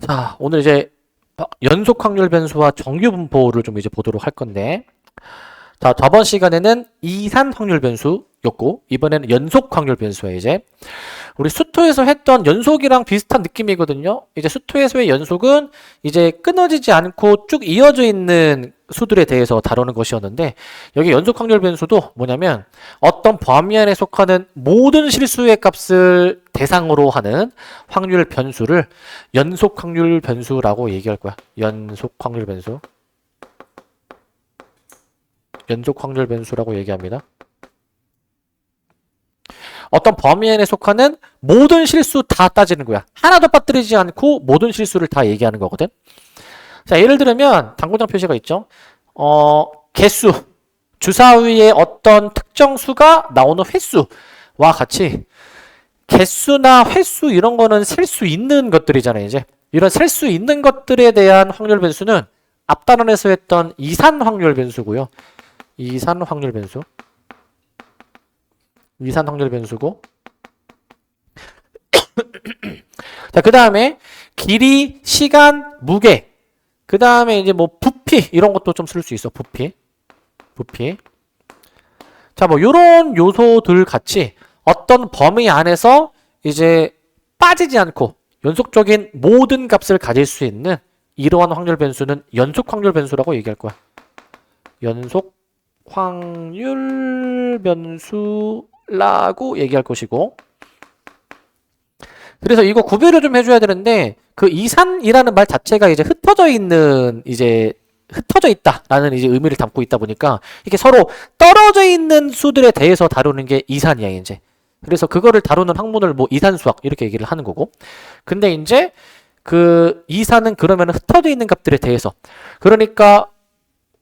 자, 오늘 이제 연속 확률 변수와 정규 분포를 좀 이제 보도록 할 건데, 자, 저번 시간에는 이산 확률 변수였고, 이번에는 연속 확률 변수야, 이제. 우리 수토에서 했던 연속이랑 비슷한 느낌이거든요. 이제 수토에서의 연속은 이제 끊어지지 않고 쭉 이어져 있는 수들에 대해서 다루는 것이었는데, 여기 연속 확률 변수도 뭐냐면 어떤 범위 안에 속하는 모든 실수의 값을 대상으로 하는 확률 변수를 연속 확률 변수라고 얘기할 거야. 연속 확률 변수. 연속 확률 변수라고 얘기합니다. 어떤 범위 안에 속하는 모든 실수 다 따지는 거야. 하나도 빠뜨리지 않고 모든 실수를 다 얘기하는 거거든. 자, 예를 들면 당구장 표시가 있죠. 개수, 주사위에 어떤 특정 수가 나오는 횟수와 같이 개수나 횟수 이런 거는 셀 수 있는 것들이잖아요, 이제. 이런 셀 수 있는 것들에 대한 확률 변수는 앞 단원에서 했던 이산 확률 변수고요. 이산 확률 변수. 이산 확률 변수고. 자, 그 다음에 길이, 시간, 무게. 그 다음에 이제 뭐 부피 이런 것도 좀 쓸 수 있어. 부피. 자, 뭐 요런 요소들 같이 어떤 범위 안에서 이제 빠지지 않고 연속적인 모든 값을 가질 수 있는 이러한 확률 변수는 연속 확률 변수라고 얘기할 거야. 연속 확률 변수라고 얘기할 것이고. 그래서 이거 구별을 좀 해줘야 되는데, 그 이산이라는 말 자체가 이제 흩어져 있다라는 이제 의미를 담고 있다 보니까 이게 서로 떨어져 있는 수들에 대해서 다루는 게 이산이야, 이제. 그래서 그거를 다루는 학문을 뭐 이산수학 이렇게 얘기를 하는 거고. 근데 이제 그 이산은 그러면 흩어져 있는 값들에 대해서. 그러니까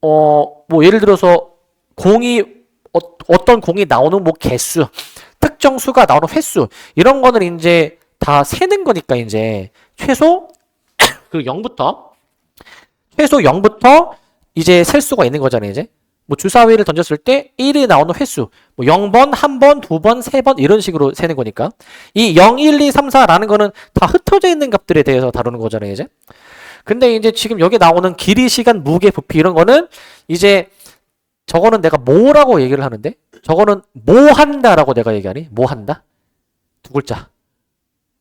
뭐 예를 들어서 어떤 공이 나오는 뭐 개수, 특정 수가 나오는 횟수 이런 거는 이제 다 세는 거니까 이제 최소 그 0부터 이제 셀 수가 있는 거잖아요, 이제. 뭐 주사위를 던졌을 때 1이 나오는 횟수, 뭐 0번, 1번, 2번, 3번 이런 식으로 세는 거니까 이 0, 1, 2, 3, 4라는 거는 다 흩어져 있는 값들에 대해서 다루는 거잖아요, 이제. 근데 이제 지금 여기 나오는 길이, 시간, 무게, 부피 이런 거는 이제 저거는 내가 뭐라고 얘기를 하는데 저거는 뭐 한다라고 내가 얘기하니? 뭐 한다? 두 글자.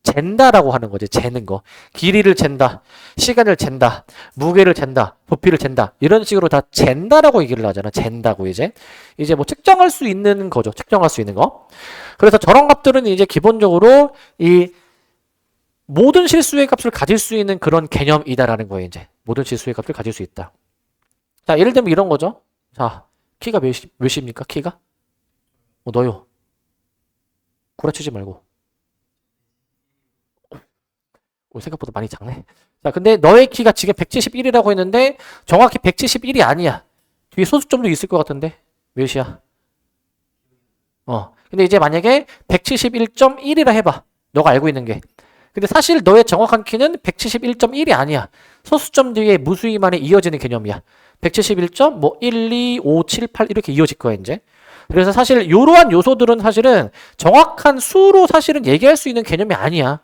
잰다라고 하는 거지. 재는 거. 길이를 잰다. 시간을 잰다. 무게를 잰다. 부피를 잰다. 이런 식으로 다 잰다라고 얘기를 하잖아. 잰다고 이제 뭐 측정할 수 있는 거죠. 측정할 수 있는 거. 그래서 저런 값들은 이제 기본적으로 이 모든 실수의 값을 가질 수 있는 그런 개념이다라는 거예요, 이제. 모든 실수의 값을 가질 수 있다. 자, 예를 들면 이런 거죠. 자, 키가 몇입니까? 키가? 너요. 구라치지 말고. 생각보다 많이 작네. 자, 근데 너의 키가 지금 171이라고 했는데 정확히 171이 아니야. 뒤에 소수점도 있을 것 같은데 몇이야? 근데 이제 만약에 171.1이라 해봐. 너가 알고 있는 게. 근데 사실 너의 정확한 키는 171.1이 아니야. 소수점 뒤에 무수히만에 이어지는 개념이야. 171.1, 2, 5, 7, 8 이렇게 이어질 거야, 이제. 그래서 사실 이러한 요소들은 사실은 정확한 수로 사실은 얘기할 수 있는 개념이 아니야.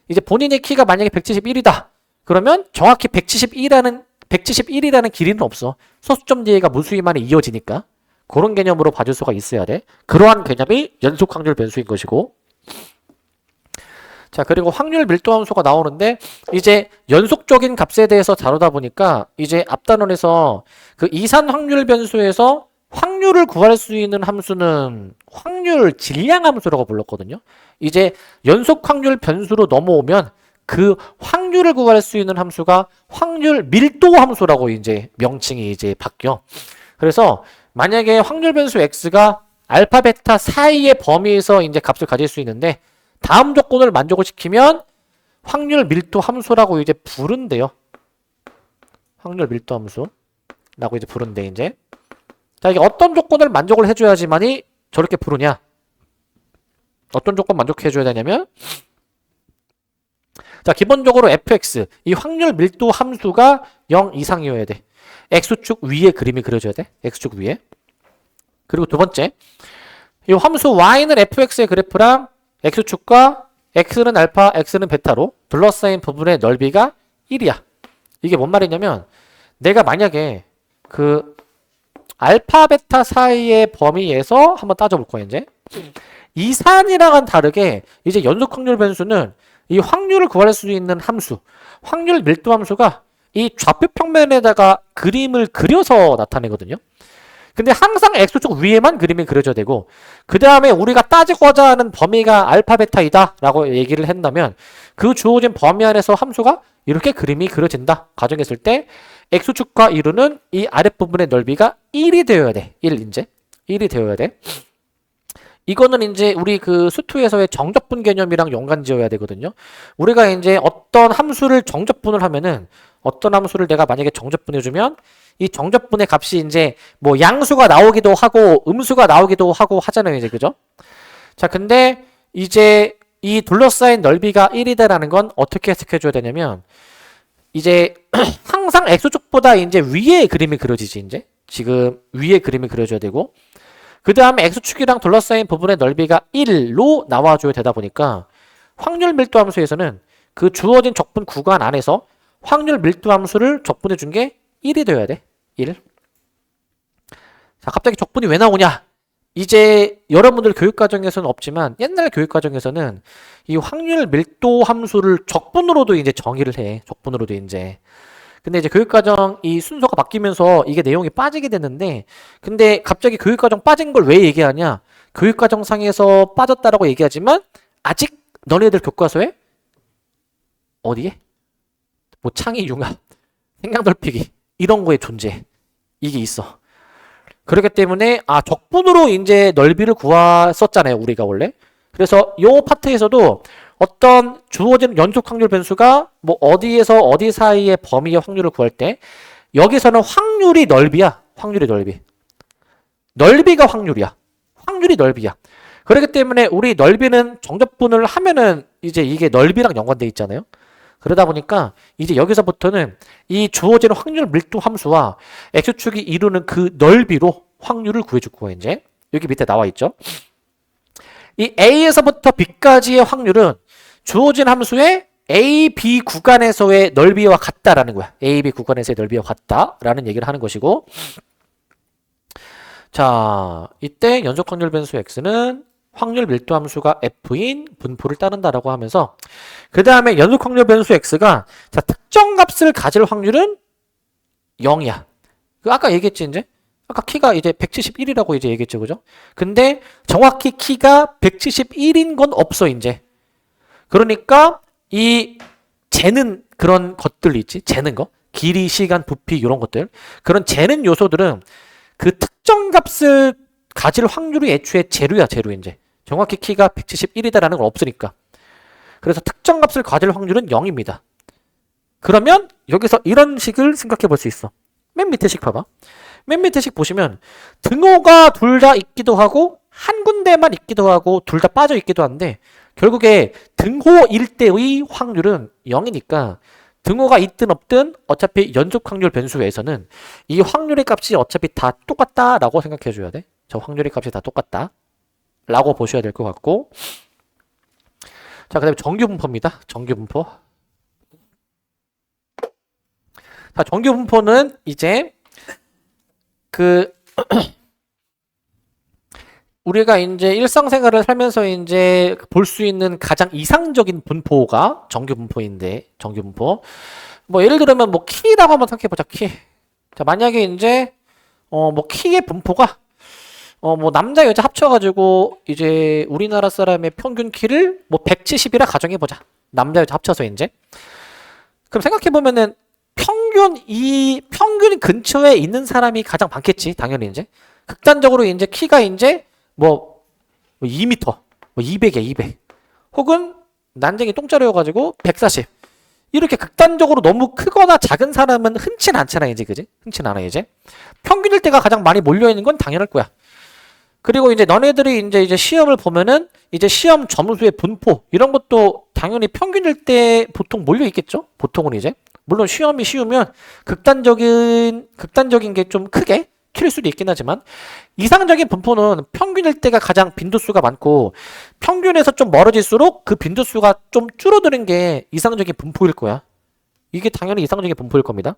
이제 본인의 키가 만약에 171이다. 그러면 정확히 171이라는 길이는 없어. 소수점 뒤에가 무수히만에 이어지니까. 그런 개념으로 봐줄 수가 있어야 돼. 그러한 개념이 연속 확률 변수인 것이고. 자, 그리고 확률 밀도 함수가 나오는데 이제 연속적인 값에 대해서 다루다 보니까 이제 앞 단원에서 그 이산 확률 변수에서 확률을 구할 수 있는 함수는 확률 질량 함수라고 불렀거든요. 이제 연속 확률 변수로 넘어오면 그 확률을 구할 수 있는 함수가 확률 밀도 함수라고 이제 명칭이 이제 바뀌어. 그래서 만약에 확률 변수 x가 알파 베타 사이의 범위에서 이제 값을 가질 수 있는데 다음 조건을 만족을 시키면 확률 밀도 함수라고 이제 부른대요. 확률 밀도 함수라고 이제 부른대, 이제. 자, 이게 어떤 조건을 만족을 해줘야지만이 저렇게 부르냐? 어떤 조건 만족해줘야 되냐면, 자, 기본적으로 fx, 이 확률 밀도 함수가 0 이상이어야 돼. x축 위에 그림이 그려져야 돼. x축 위에. 그리고 두 번째, 이 함수 y는 fx의 그래프랑 x축과 x는 알파, x는 베타로 둘러싸인 부분의 넓이가 1이야. 이게 뭔 말이냐면 내가 만약에 그 알파 베타 사이의 범위에서 한번 따져볼 거야 이제. 이산이랑은 다르게 이제 연속 확률 변수는 이 확률을 구할 수 있는 함수, 확률 밀도 함수가 이 좌표 평면에다가 그림을 그려서 나타내거든요. 근데 항상 X축 위에만 그림이 그려져야 되고 그 다음에 우리가 따지고자 하는 범위가 알파 베타이다 라고 얘기를 한다면 그 주어진 범위 안에서 함수가 이렇게 그림이 그려진다 가정했을 때 X축과 이루는 이 아랫부분의 넓이가 1이 되어야 돼. 1 이제 1이 되어야 돼. 이거는 이제 우리 그 수투에서의 정적분 개념이랑 연관 지어야 되거든요. 우리가 이제 어떤 함수를 정적분을 하면은 어떤 함수를 내가 만약에 정적분해주면 이 정적분의 값이 이제 뭐 양수가 나오기도 하고 음수가 나오기도 하고 하잖아요. 이제 그죠? 자, 근데 이제 이 둘러싸인 넓이가 1이다라는 건 어떻게 해석해줘야 되냐면 이제 항상 X축보다 이제 위에 그림이 그려지지 이제 지금 위에 그림이 그려져야 되고 그 다음에 X축이랑 둘러싸인 부분의 넓이가 1로 나와줘야 되다 보니까 확률 밀도 함수에서는 그 주어진 적분 구간 안에서 확률 밀도 함수를 적분해 준 게 1이 되어야 돼. 1. 자, 갑자기 적분이 왜 나오냐? 이제 여러분들 교육과정에서는 없지만 옛날 교육과정에서는 이 확률 밀도 함수를 적분으로도 이제 정의를 해. 적분으로도 이제. 근데 이제 교육과정 이 순서가 바뀌면서 이게 내용이 빠지게 됐는데 근데 갑자기 교육과정 빠진 걸 왜 얘기하냐? 교육과정상에서 빠졌다라고 얘기하지만 아직 너네들 교과서에 어디에? 뭐 창의 융합, 생각 넓히기 이런 거에 존재 이게 있어. 그렇기 때문에 적분으로 이제 넓이를 구했었잖아요 우리가 원래. 그래서 요 파트에서도 어떤 주어진 연속 확률 변수가 뭐 어디에서 어디 사이의 범위의 확률을 구할 때 여기서는 확률이 넓이야. 확률이 넓이. 넓이가 확률이야. 확률이 넓이야. 그렇기 때문에 우리 넓이는 정적분을 하면은 이제 이게 넓이랑 연관돼 있잖아요. 그러다 보니까 이제 여기서부터는 이 주어진 확률 밀도 함수와 X축이 이루는 그 넓이로 확률을 구해줄 거예요. 이제 여기 밑에 나와 있죠. 이 A에서부터 B까지의 확률은 주어진 함수의 A, B 구간에서의 넓이와 같다라는 거야. A, B 구간에서의 넓이와 같다라는 얘기를 하는 것이고 자, 이때 연속 확률 변수 X는 확률 밀도 함수가 F인 분포를 따른다라고 하면서 그 다음에 연속 확률 변수 X가 자, 특정 값을 가질 확률은 0이야. 그 아까 얘기했지 이제? 아까 키가 이제 171이라고 이제 얘기했죠. 그죠? 근데 정확히 키가 171인 건 없어 이제. 그러니까 이 재는 그런 것들 있지. 재는 거. 길이, 시간, 부피 이런 것들. 그런 재는 요소들은 그 특정 값을 가질 확률이 애초에 제로야. 제로 이제. 정확히 키가 171이다라는 건 없으니까. 그래서 특정 값을 가질 확률은 0입니다. 그러면 여기서 이런 식을 생각해 볼 수 있어. 맨 밑에 식 봐봐. 맨 밑에 식 보시면 등호가 둘 다 있기도 하고 한 군데만 있기도 하고 둘 다 빠져 있기도 한데 결국에 등호일 때의 확률은 0이니까 등호가 있든 없든 어차피 연속 확률 변수에서는 이 확률의 값이 어차피 다 똑같다라고 생각해 줘야 돼. 저 확률의 값이 다 똑같다 라고 보셔야 될 것 같고 자, 그 다음에 정규분포입니다. 정규분포. 자, 정규분포는 이제 우리가 이제 일상생활을 살면서 이제 볼 수 있는 가장 이상적인 분포가 정규분포인데, 정규분포. 뭐 예를 들면 뭐 키라고 한번 생각해보자. 키. 자, 만약에 이제 뭐 키의 분포가 뭐 남자 여자 합쳐가지고 이제 우리나라 사람의 평균 키를 뭐 170이라 가정해보자. 남자 여자 합쳐서 이제. 그럼 생각해보면은 평균 근처에 있는 사람이 가장 많겠지. 당연히 이제. 극단적으로 이제 키가 이제 뭐 2m, 뭐 200이야, 200. 혹은 난쟁이 똥자루여가지고 140. 이렇게 극단적으로 너무 크거나 작은 사람은 흔치는 않잖아, 이제. 그지? 흔치는 않아, 이제. 평균일 때가 가장 많이 몰려있는 건 당연할 거야. 그리고 이제 너네들이 이제 시험을 보면은 이제 시험 점수의 분포, 이런 것도 당연히 평균일 때 보통 몰려있겠죠? 보통은 이제. 물론 시험이 쉬우면 극단적인 게 좀 크게 튈 수도 있긴 하지만 이상적인 분포는 평균일 때가 가장 빈도수가 많고 평균에서 좀 멀어질수록 그 빈도수가 좀 줄어드는 게 이상적인 분포일 거야. 이게 당연히 이상적인 분포일 겁니다.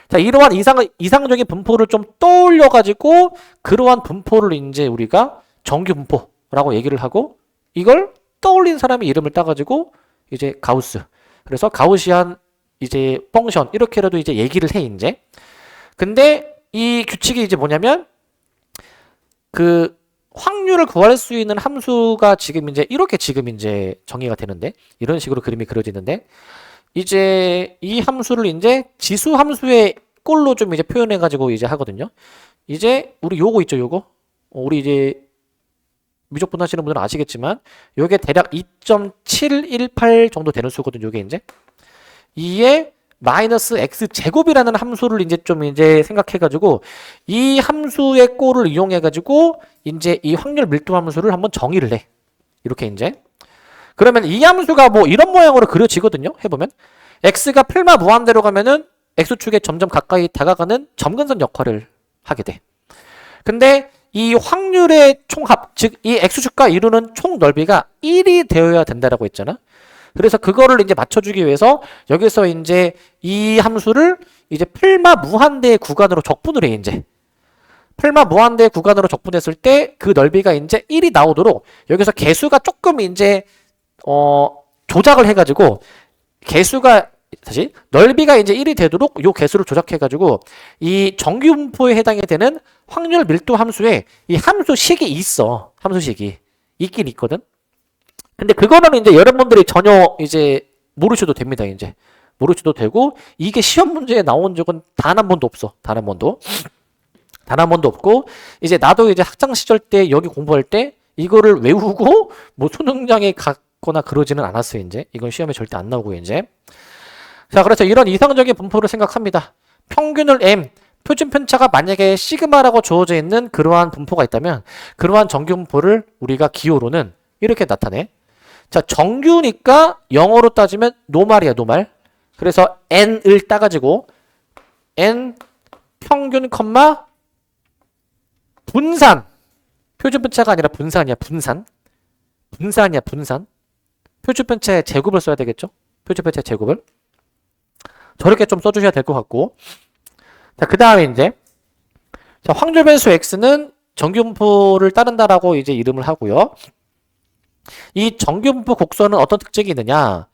자, 이러한 이상적인 분포를 좀 떠올려가지고 그러한 분포를 이제 우리가 정규 분포라고 얘기를 하고 이걸 떠올린 사람의 이름을 따가지고 이제 가우스. 그래서 가우시안 이제 펑션 이렇게라도 이제 얘기를 해 이제. 근데 이 규칙이 이제 뭐냐면 그 확률을 구할 수 있는 함수가 지금 이제 정의가 되는데 이런 식으로 그림이 그려지는데 이제 이 함수를 이제 지수 함수의 꼴로 좀 이제 표현해 가지고 이제 하거든요. 이제 우리 요거 있죠, 요거. 우리 이제 미적분 하시는 분들은 아시겠지만 요게 대략 2.718 정도 되는 수거든요. 요게 이제 2에 마이너스 x 제곱이라는 함수를 이제 좀 이제 생각해 가지고 이 함수의 꼴을 이용해 가지고 이제 이 확률 밀도 함수를 한번 정의를 해. 이렇게 이제 그러면 이 함수가 뭐 이런 모양으로 그려지거든요. 해보면 x가 풀마 무한대로 가면은 x축에 점점 가까이 다가가는 점근선 역할을 하게 돼. 근데 이 확률의 총합, 즉 이 x축과 이루는 총 넓이가 1이 되어야 된다라고 했잖아. 그래서 그거를 이제 맞춰주기 위해서 여기서 이제 이 함수를 이제 풀마 무한대의 구간으로 적분을 해 이제. 풀마 무한대의 구간으로 적분했을 때 그 넓이가 이제 1이 나오도록 여기서 개수가 조금 이제 조작을 해가지고 개수가 다시 넓이가 이제 1이 되도록 요 개수를 조작해가지고 이 정규 분포에 해당이 되는 확률 밀도 함수에 이 함수식이 있어. 함수식이 있긴 있거든. 근데 그거는 이제 여러분들이 전혀 이제 모르셔도 됩니다. 이제 모르셔도 되고 이게 시험 문제에 나온 적은 단 한 번도 없어. 단 한 번도. 단 한 번도 없고 이제 나도 이제 학창 시절 때 여기 공부할 때 이거를 외우고 뭐 수능장에 갔거나 그러지는 않았어요. 이제 이건 시험에 절대 안 나오고 이제 자 그래서 이런 이상적인 분포를 생각합니다. 평균을 m 표준 편차가 만약에 시그마라고 주어져 있는 그러한 분포가 있다면 그러한 정규 분포를 우리가 기호로는 이렇게 나타내. 자 정규니까 영어로 따지면 노말이야 노말. 그래서 n을 따가지고 n 평균 컴마 분산 표준 편차가 아니라 분산이야 분산 분산이야 분산 표준 편차의 제곱을 써야 되겠죠. 표준 편차의 제곱을 저렇게 좀 써주셔야 될 것 같고 자 그 다음에 이제 자 확률 변수 x는 정규 분포를 따른다라고 이제 이름을 하고요. 이 정규 분포 곡선은 어떤 특징이 있느냐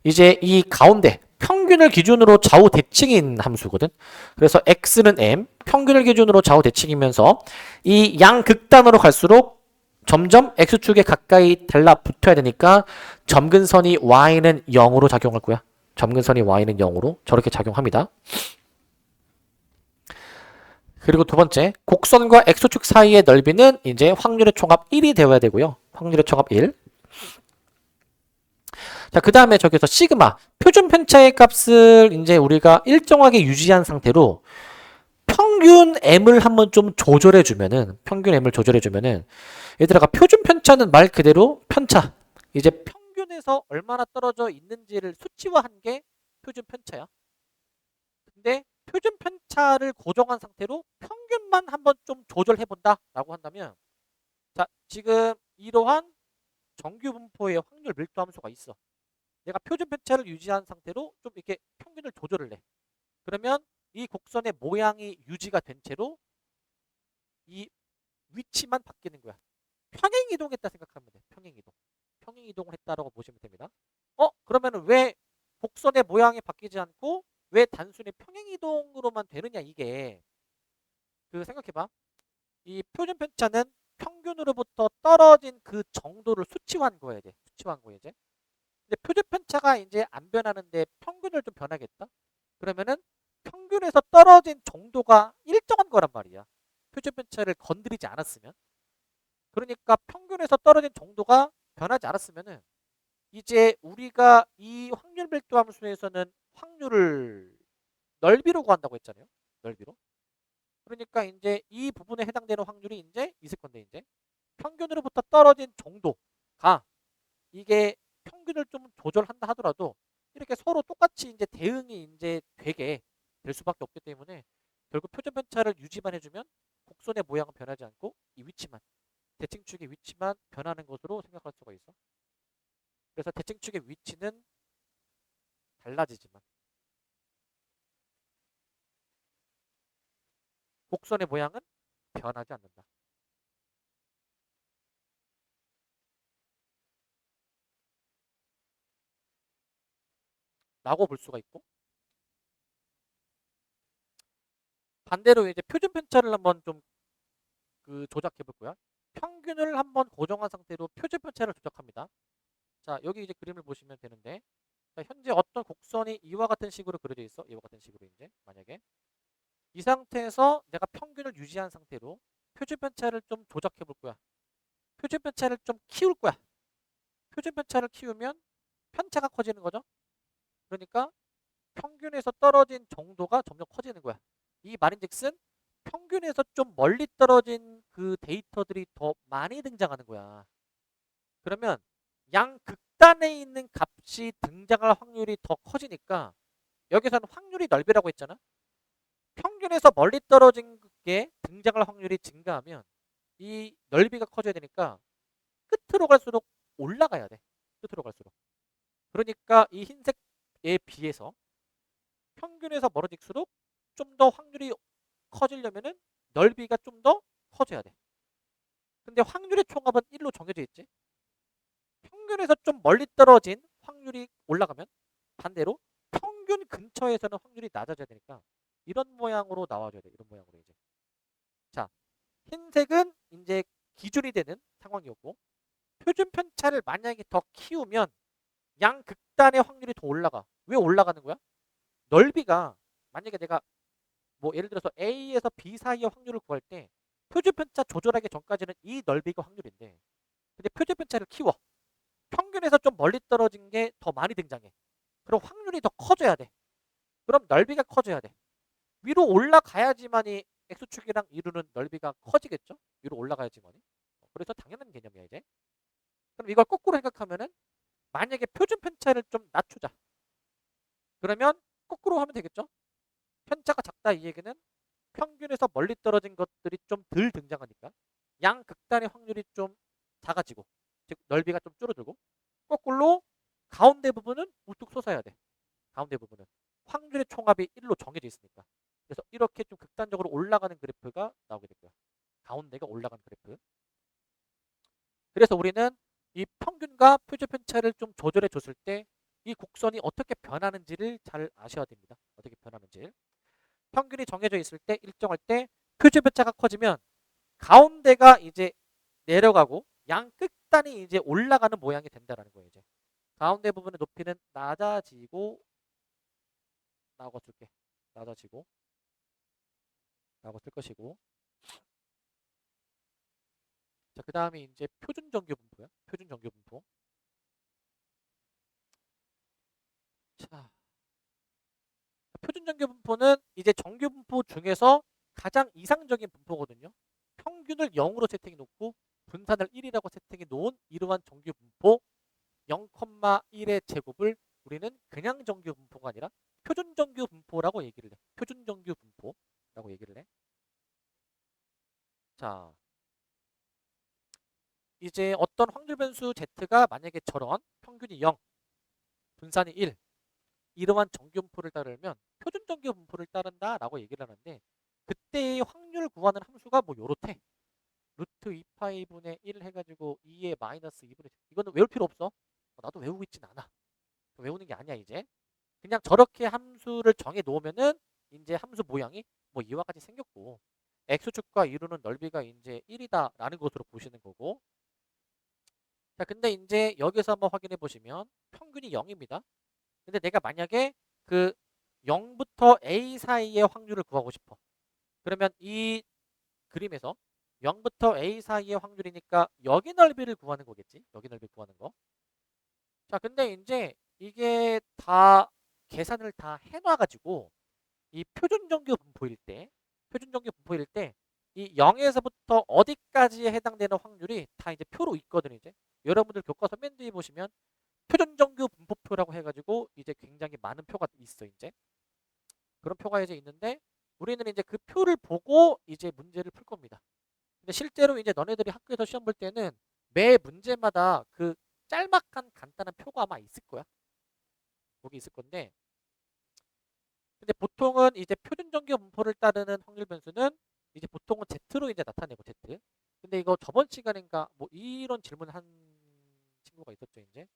이제 이 가운데 평균을 기준으로 좌우 대칭인 함수거든. 그래서 x는 m, 평균을 기준으로 좌우 대칭이면서 이 양극단으로 갈수록 점점 x축에 가까이 달라붙어야 되니까 점근선이 y는 0으로 작용할 거야. 점근선이 y는 0으로 저렇게 작용합니다. 그리고 두 번째, 곡선과 x축 사이의 넓이는 이제 확률의 총합 1이 되어야 되고요. 확률의 총합 1. 자, 그 다음에 저기서 시그마, 표준 편차의 값을 이제 우리가 일정하게 유지한 상태로 평균 m을 한번 좀 조절해주면은, 얘들아가 표준 편차는 말 그대로 편차. 이제 평균에서 얼마나 떨어져 있는지를 수치화한 게 표준 편차야. 근데 표준 편차를 고정한 상태로 평균만 한번 좀 조절해본다 라고 한다면 자, 지금 이러한 정규 분포의 확률 밀도 함수가 있어. 내가 표준 편차를 유지한 상태로 좀 이렇게 평균을 조절을 해. 그러면 이 곡선의 모양이 유지가 된 채로 이 위치만 바뀌는 거야. 평행 이동했다 생각하면 돼. 평행 이동. 평행 이동을 했다라고 보시면 됩니다. 그러면 왜 곡선의 모양이 바뀌지 않고 왜 단순히 평행 이동으로만 되느냐 이게 그 생각해봐. 이 표준 편차는 평균으로부터 떨어진 그 정도를 수치화한 거야 돼. 수치화한 거야 이제. 근데 표준 편차가 이제 안 변하는데 평균을 좀 변하겠다. 그러면은 평균에서 떨어진 정도가 일정한 거란 말이야. 표준 편차를 건드리지 않았으면. 그러니까 평균에서 떨어진 정도가 변하지 않았으면은 이제 우리가 이 확률 밀도 함수에서는 확률을 넓이로 구한다고 했잖아요. 넓이로. 그러니까 이제 이 부분에 해당되는 확률이 이제 있을 건데 이제 평균으로부터 떨어진 정도가 이게 평균을 좀 조절한다 하더라도 이렇게 서로 똑같이 이제 대응이 이제 되게 될 수밖에 없기 때문에 결국 표준 편차를 유지만 해주면 곡선의 모양은 변하지 않고 이 위치만 대칭축의 위치만 변하는 것으로 생각할 수가 있어. 그래서 대칭축의 위치는 달라지지만 곡선의 모양은 변하지 않는다. 라고 볼 수가 있고, 반대로 이제 표준 편차를 한번 좀 조작해 볼 거야. 평균을 한번 고정한 상태로 표준 편차를 조작합니다. 자, 여기 이제 그림을 보시면 되는데, 자, 현재 어떤 곡선이 이와 같은 식으로 그려져 있어. 이와 같은 식으로 이제 만약에 이 상태에서 내가 평균을 유지한 상태로 표준 편차를 좀 조작해 볼 거야. 표준 편차를 좀 키울 거야. 표준 편차를 키우면 편차가 커지는 거죠. 그러니까 평균에서 떨어진 정도가 점점 커지는 거야. 이 말인즉슨 평균에서 좀 멀리 떨어진 그 데이터들이 더 많이 등장하는 거야. 그러면 양 극단에 있는 값이 등장할 확률이 더 커지니까 여기서는 확률이 넓이라고 했잖아. 평균에서 멀리 떨어진 게 등장할 확률이 증가하면 이 넓이가 커져야 되니까 끝으로 갈수록 올라가야 돼. 끝으로 갈수록. 그러니까 이 흰색에 비해서 평균에서 멀어질수록 좀 더 확률이 커지려면은 넓이가 좀 더 커져야 돼. 근데 확률의 총합은 1로 정해져 있지. 평균에서 좀 멀리 떨어진 확률이 올라가면 반대로 평균 근처에서는 확률이 낮아져야 되니까 이런 모양으로 나와줘야 돼. 이런 모양으로 이제. 자, 흰색은 이제 기준이 되는 상황이었고 표준 편차를 만약에 더 키우면 양 극단의 확률이 더 올라가. 왜 올라가는 거야? 넓이가 만약에 내가 뭐 예를 들어서 A에서 B 사이의 확률을 구할 때 표준 편차 조절하기 전까지는 이 넓이가 확률인데 근데 표준 편차를 키워. 평균에서 좀 멀리 떨어진 게 더 많이 등장해. 그럼 확률이 더 커져야 돼. 그럼 넓이가 커져야 돼. 위로 올라가야지만이 X축이랑 이루는 넓이가 커지겠죠? 위로 올라가야지만이. 그래서 당연한 개념이야 이제. 그럼 이걸 거꾸로 생각하면은 만약에 표준 편차를 좀 낮추자. 그러면 거꾸로 하면 되겠죠? 편차가 작다 이 얘기는 평균에서 멀리 떨어진 것들이 좀 덜 등장하니까 양 극단의 확률이 좀 작아지고 즉 넓이가 좀 줄어들고 거꾸로 가운데 부분은 우뚝 솟아야 돼. 가운데 부분은 확률의 총합이 1로 정해져 있으니까. 그래서 이렇게 좀 극단적으로 올라가는 그래프가 나오게 될 거야. 가운데가 올라가는 그래프. 그래서 우리는 이 평균과 표준 편차를 좀 조절해 줬을 때 이 곡선이 어떻게 변하는지를 잘 아셔야 됩니다. 어떻게 변하는지. 평균이 정해져 있을 때 일정할 때 표준 편차가 커지면 가운데가 이제 내려가고 양 끝단이 이제 올라가는 모양이 된다라는 거예요. 이제 가운데 부분의 높이는 낮아지고 라고 쓸게. 낮아지고 라고 쓸 것이고 자, 그 다음에 이제 표준 정규 분포야. 표준 정규 분포. 자, 표준 정규 분포는 이제 정규 분포 중에서 가장 이상적인 분포거든요. 평균을 0으로 세팅해 놓고 분산을 1이라고 세팅해 놓은 이러한 정규 분포 0,1의 제곱을 우리는 그냥 정규 분포가 아니라 표준 정규 분포라고 얘기를 해. 표준 정규 분포라고 얘기를 해. 자, 이제 어떤 확률 변수 Z가 만약에 저런 평균이 0, 분산이 1, 이러한 정규 분포를 따르면 표준 정규 분포를 따른다라고 얘기를 하는데 그때의 확률 구하는 함수가 뭐 요렇대. 루트 2파이 분의 1 해가지고 2의 마이너스 2분의 이거는 외울 필요 없어. 나도 외우고 있진 않아. 외우는 게 아니야 이제. 그냥 저렇게 함수를 정해 놓으면은 이제 함수 모양이 뭐 이와 같이 생겼고 x축과 이루는 넓이가 이제 1이다라는 것으로 보시는 거고. 자, 근데 이제 여기서 한번 확인해 보시면 평균이 0입니다. 근데 내가 만약에 그 0부터 a 사이의 확률을 구하고 싶어. 그러면 이 그림에서 0부터 a 사이의 확률이니까 여기 넓이를 구하는 거겠지. 여기 넓이 구하는 거. 자, 근데 이제 이게 다 계산을 다 해놔가지고 이 표준정규 분포일 때, 표준정규 분포일 때 이 0에서부터 어디까지에 해당되는 확률이 다 이제 표로 있거든요. 이제 여러분들 교과서 맨 뒤에 보시면 표준정규 분포표라고 해가지고 이제 굉장히 많은 표가 있어 이제 그런 표가 이제 있는데 우리는 이제 그 표를 보고 이제 문제를 풀 겁니다. 근데 실제로 이제 너네들이 학교에서 시험 볼 때는 매 문제마다 그 짤막한 간단한 표가 아마 있을 거야. 거기 있을 건데 근데 보통은 이제 표준정규 분포를 따르는 확률 변수는 이제 보통은 Z로 이제 나타내고 Z. 근데 이거 저번 시간인가 뭐 이런 질문을 한 친구가 있었죠. 이제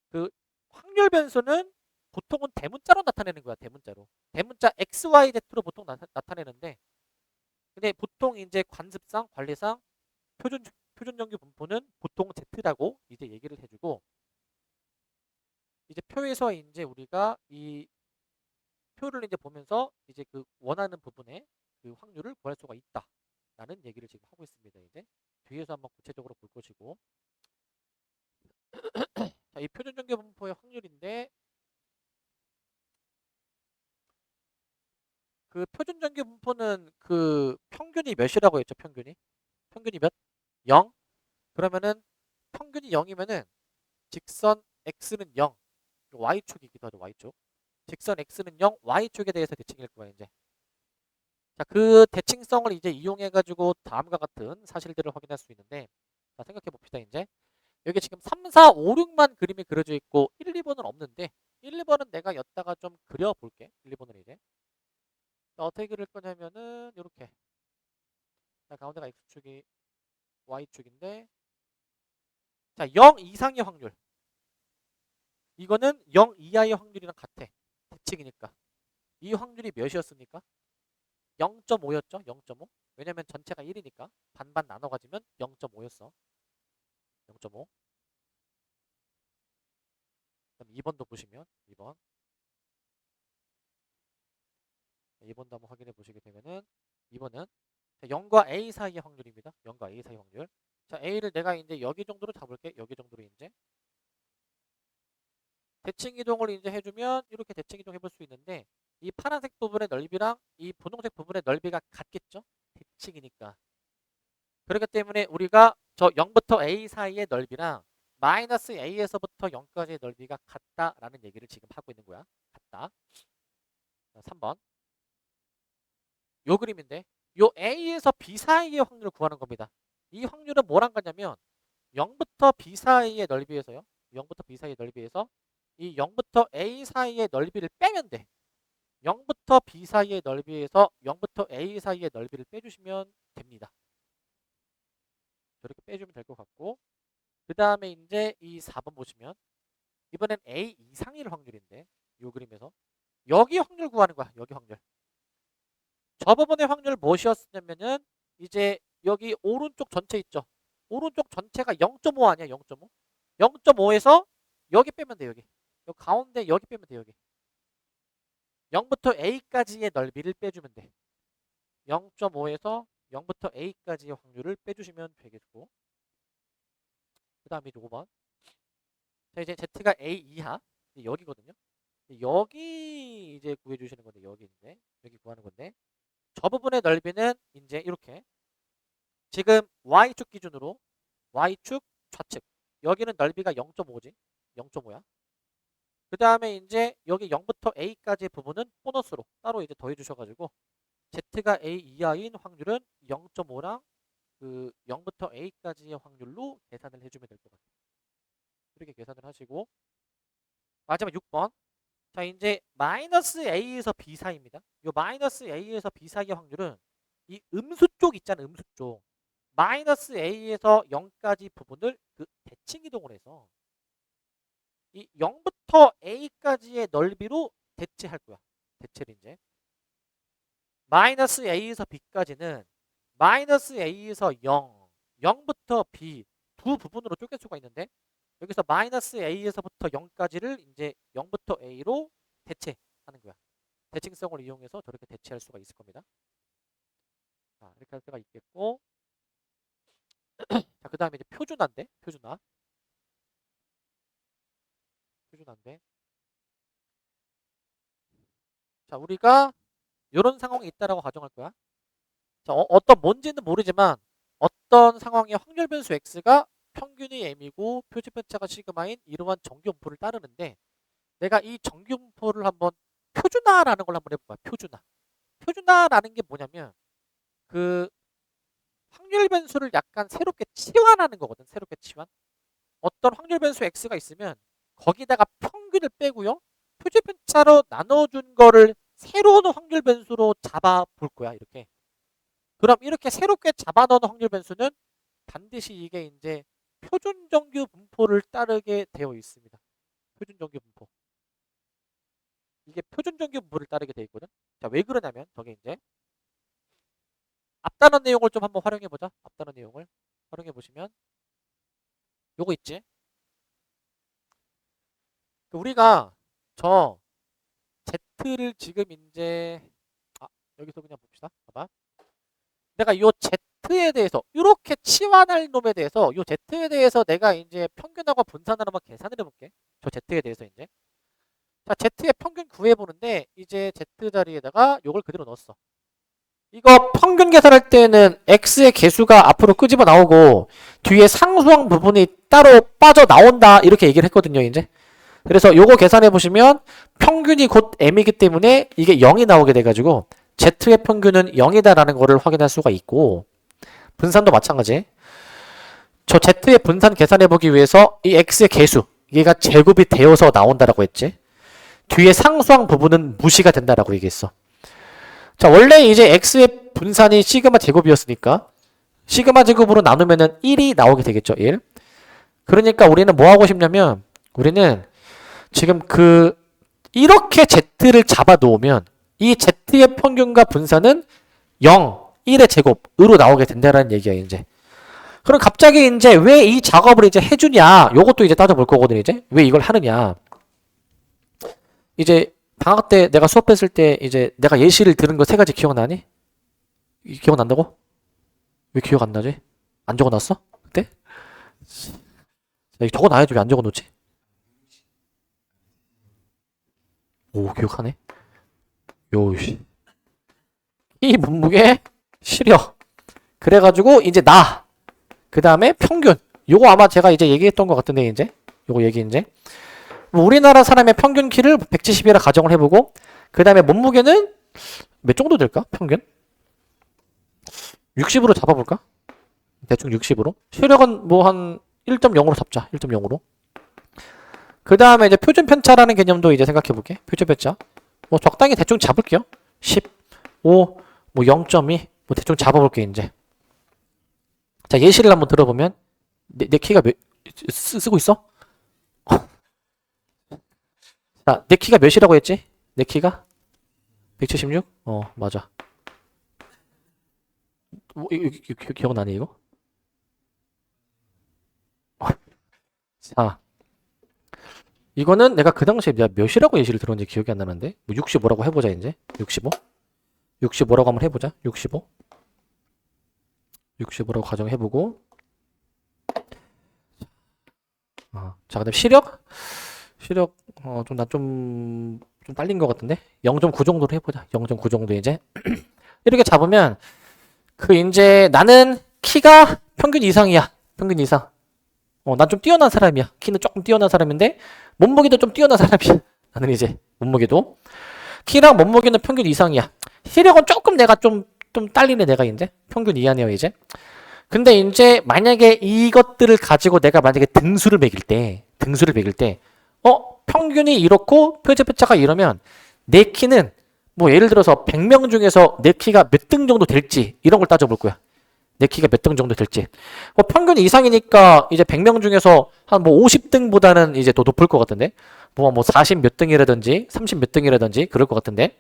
그 확률 변수는 보통은 대문자로 나타내는 거야. 대문자로. 대문자 XYZ로 보통 나타내는데 근데 보통 이제 관습상 관리상 표준 정규 분포는 보통 Z라고 이제 얘기를 해주고 이제 표에서 이제 우리가 이 표를 이제 보면서 이제 그 원하는 부분의 그 확률을 구할 수가 있다라는 얘기를 지금 하고 있습니다. 이제 뒤에서 한번 구체적으로 볼 것이고 자, 이 표준 정규 분포의 확률인데 그 표준 정규 분포는 그 평균이 몇이라고 했죠? 평균이 몇? 0? 그러면은 평균이 0이면은 직선 x는 0 y축이기도 하죠. y축 직선 x는 0 y축에 대해서 대칭일 거야 이제. 자, 그 대칭성을 이제 이용해 가지고 다음과 같은 사실들을 확인할 수 있는데 자, 생각해 봅시다. 이제 여기 지금 3, 4, 5, 6만 그림이 그려져 있고 1, 2번은 없는데 1, 2번은 내가 였다가 좀 그려볼게. 1, 2번은 이제 어떻게 그릴 거냐면은 이렇게 가운데가 x축이 y축인데 자, 0 이상의 확률 이거는 0 이하의 확률이랑 같아. 대칭이니까 이 확률이 몇이었습니까? 0.5였죠. 0.5 왜냐면 전체가 1이니까 반반 나눠 가지면 0.5였어. 0.5 그럼 2번도 보시면 2번도 한번 확인해 보시게 되면은 2번은 0과 A 사이의 확률입니다. 0과 A 사이 확률. 자, A를 내가 이제 여기 정도로 잡을게. 여기 정도로 이제 대칭 이동을 이제 해주면 이렇게 대칭 이동 해볼 수 있는데 이 파란색 부분의 넓이랑 이 분홍색 부분의 넓이가 같겠죠? 대칭이니까. 그렇기 때문에 우리가 저 0부터 A 사이의 넓이랑 마이너스 A에서부터 0까지의 넓이가 같다라는 얘기를 지금 하고 있는 거야. 같다. 자, 3번. 요 그림인데 요 A에서 B 사이의 확률을 구하는 겁니다. 이 확률은 뭐랑 같냐면 0부터 B 사이의 넓이에서요. 0부터 B 사이의 넓이에서 이 0부터 A 사이의 넓이를 빼면 돼. 0부터 B 사이의 넓이에서 0부터 A 사이의 넓이를 빼주시면 됩니다. 저렇게 빼주면 될 것 같고 그 다음에 이제 이 4번 보시면 이번엔 A 이상일 확률인데 이 그림에서 여기 확률 구하는 거야. 여기 확률. 저 부분의 확률 무엇이었냐면은 이제 여기 오른쪽 전체 있죠. 오른쪽 전체가 0.5 아니야. 0.5. 0.5에서 여기 빼면 돼. 여기. 요 가운데 여기 빼면 돼. 여기. 0부터 A까지의 넓이를 빼주면 돼. 0.5에서 0부터 A까지의 확률을 빼주시면 되겠고 그 다음에 이제 5번 자 이제 Z가 A 이하 여기거든요. 여기 이제 구해주시는 건데 여기인데 여기 구하는 건데 저 부분의 넓이는 이제 이렇게 지금 Y축 기준으로 Y축 좌측 여기는 넓이가 0.5지 0.5야. 그 다음에 이제 여기 0부터 A까지의 부분은 보너스로 따로 이제 더해 주셔가지고 Z가 A 이하인 확률은 0.5랑 그 0부터 A까지의 확률로 계산을 해주면 될 것 같아요. 이렇게 계산을 하시고 마지막 6번 자 이제 마이너스 A에서 B 사이입니다. 이 마이너스 A에서 B 사이의 확률은 이 음수 쪽 있잖아요. 음수 쪽 마이너스 A에서 0까지 부분을 그 대칭 이동을 해서 이 0부터 A까지의 넓이로 대체할 거야. 대체를 이제 마이너스 A에서 B까지는 마이너스 A에서 0, 0부터 B 두 부분으로 쪼갤 수가 있는데 여기서 마이너스 A에서부터 0까지를 이제 0부터 A로 대체하는 거야. 대칭성을 이용해서 저렇게 대체할 수가 있을 겁니다. 자, 이렇게 할 때가 있겠고 자, 그 다음에 이제 표준화인데 표준화인데 자, 우리가 이런 상황이 있다라고 가정할 거야. 자, 어떤 뭔지는 모르지만 어떤 상황의 확률 변수 x가 평균이 m이고 표준 편차가 시그마인 이러한 정규 분포를 따르는데 내가 이 정규 분포를 한번 표준화라는 걸 한번 해볼까? 표준화라는 게 뭐냐면 그 확률 변수를 약간 새롭게 치환하는 거거든. 새롭게 치환. 어떤 확률 변수 x가 있으면 거기다가 평균을 빼고요. 표준 편차로 나눠준 거를 새로운 확률 변수로 잡아 볼 거야. 이렇게. 그럼 이렇게 새롭게 잡아넣은 확률 변수는 반드시 이게 이제 표준정규 분포를 따르게 되어 있습니다. 표준정규 분포. 이게 표준정규 분포를 따르게 되어 있거든. 자, 왜 그러냐면 저게 이제 앞단원 내용을 좀 한번 활용해 보자. 앞단원 내용을 활용해 보시면 요거 있지. 우리가 저 Z를 지금 이제 여기서 그냥 봅시다. 봐봐. 내가 요 Z에 대해서 이렇게 치환할 놈에 대해서 요 Z에 대해서 내가 이제 평균하고 분산을 한번 계산을 해볼게. 저 Z에 대해서 이제 자 Z의 평균 구해보는데 이제 Z 자리에다가 요걸 그대로 넣었어. 이거 평균 계산할 때는 X의 개수가 앞으로 끄집어 나오고 뒤에 상수항 부분이 따로 빠져 나온다 이렇게 얘기를 했거든요 이제. 그래서 요거 계산해 보시면 평균이 곧 M이기 때문에 이게 0이 나오게 돼가지고 Z의 평균은 0이다라는 거를 확인할 수가 있고 분산도 마찬가지. 저 Z의 분산 계산해 보기 위해서 이 X의 개수 얘가 제곱이 되어서 나온다라고 했지. 뒤에 상수항 부분은 무시가 된다라고 얘기했어. 자 원래 이제 X의 분산이 시그마 제곱이었으니까 시그마 제곱으로 나누면은 1이 나오게 되겠죠. 1. 그러니까 우리는 뭐 하고 싶냐면 우리는 지금 이렇게 Z를 잡아 놓으면 이 Z의 평균과 분산은 0, 1의 제곱으로 나오게 된다라는 얘기야, 이제. 그럼 갑자기 이제 왜 이 작업을 이제 해주냐? 요것도 이제 따져볼 거거든, 이제. 왜 이걸 하느냐? 이제 방학 때 내가 수업했을 때 이제 내가 예시를 들은 거 3가지 기억나니? 기억난다고? 왜 기억 안 나지? 안 적어놨어? 그때? 적어놔야지 왜 안 적어놓지? 오, 기억하네. 요시. 이 몸무게 시력. 그래가지고 이제 그 다음에 평균. 요거 아마 제가 이제 얘기했던 것 같은데 이제 요거 얘기 이제 우리나라 사람의 평균 키를 170이라 가정을 해보고 그 다음에 몸무게는 몇 정도 될까? 평균? 60으로 잡아볼까? 대충 60으로. 시력은 뭐 한 1.0으로 잡자. 1.0으로. 그 다음에 이제 표준 편차라는 개념도 이제 생각해 볼게. 표준 편차. 뭐 적당히 대충 잡을게요. 15, 뭐 0.2, 뭐 대충 잡아볼게 이제. 자 예시를 한번 들어보면 내 키가 쓰고 있어? 자, 내 키가 몇이라고 했지? 내 키가 176? 맞아. 이거 기억나니 이거? 자. 이거는 내가 그 당시에 내가 몇이라고 예시를 들었는지 기억이 안 나는데 뭐 65라고 해보자 이제 65 65라고 한번 해보자 65라고 가정해보고 자 그다음 시력 좀 딸린 것 같은데 0.9 정도로 해보자 0.9 정도 이제 이렇게 잡으면 이제 나는 키가 평균 이상이야 평균 이상 난 좀 뛰어난 사람이야. 키는 조금 뛰어난 사람인데 몸무게도 좀 뛰어난 사람이야. 나는 이제 몸무게도 키랑 몸무게는 평균 이상이야. 시력은 조금 내가 좀 딸리네 내가 이제 평균 이하네요 이제. 근데 이제 만약에 이것들을 가지고 내가 만약에 등수를 매길 때 평균이 이렇고 표준 편차가 이러면 내 키는 뭐 예를 들어서 100명 중에서 내 키가 몇 등 정도 될지 이런 걸 따져볼 거야. 내 키가 몇 등 정도 될지. 뭐 평균 이상이니까 이제 100명 중에서 한 뭐 50등보다는 이제 더 높을 것 같은데. 뭐 40 몇 등이라든지 30 몇 등이라든지 그럴 것 같은데.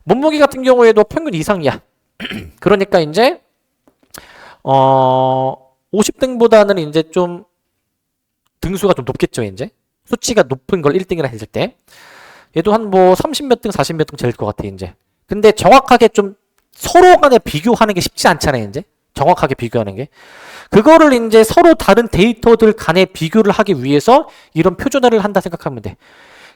몸무게 같은 경우에도 평균 이상이야. 그러니까 이제 50등보다는 이제 좀 등수가 좀 높겠죠, 이제. 수치가 높은 걸 1등이라 했을 때. 얘도 한 뭐 30 몇 등, 40 몇 등 될 것 같아, 이제. 근데 정확하게 좀 서로 간에 비교하는 게 쉽지 않잖아요, 이제. 정확하게 비교하는 게. 그거를 이제 서로 다른 데이터들 간에 비교를 하기 위해서 이런 표준화를 한다 생각하면 돼.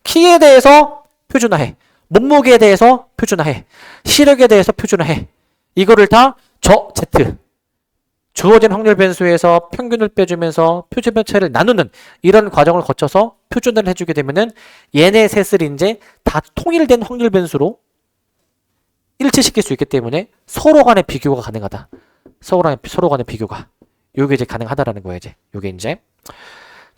키에 대해서 표준화해. 몸무게에 대해서 표준화해. 시력에 대해서 표준화해. 이거를 다 Z. 주어진 확률 변수에서 평균을 빼주면서 표준 편차를 나누는 이런 과정을 거쳐서 표준화를 해주게 되면은 얘네 셋을 이제 다 통일된 확률 변수로 일치시킬 수 있기 때문에 서로 간의 비교가 가능하다. 서로 간의 비교가. 요게 이제 가능하다라는 거예요, 이제. 요게 이제.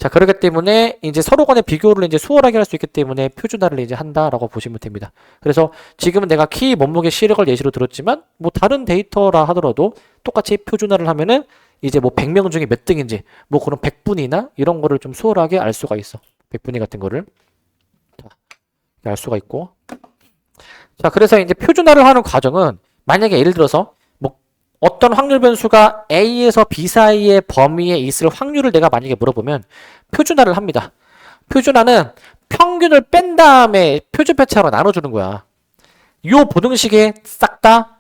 자, 그렇기 때문에 이제 서로 간의 비교를 이제 수월하게 할 수 있기 때문에 표준화를 이제 한다라고 보시면 됩니다. 그래서 지금은 내가 키, 몸무게, 시력을 예시로 들었지만 뭐 다른 데이터라 하더라도 똑같이 표준화를 하면은 이제 뭐 100명 중에 몇 등인지 뭐 그런 백분위나 이런 거를 좀 수월하게 알 수가 있어. 백분위 같은 거를. 자, 알 수가 있고. 자, 그래서 이제 표준화를 하는 과정은 만약에 예를 들어서 뭐 어떤 확률 변수가 A에서 B 사이의 범위에 있을 확률을 내가 만약에 물어보면 표준화를 합니다. 표준화는 평균을 뺀 다음에 표준 패치하고 나눠주는 거야. 요 보등식에 싹 다,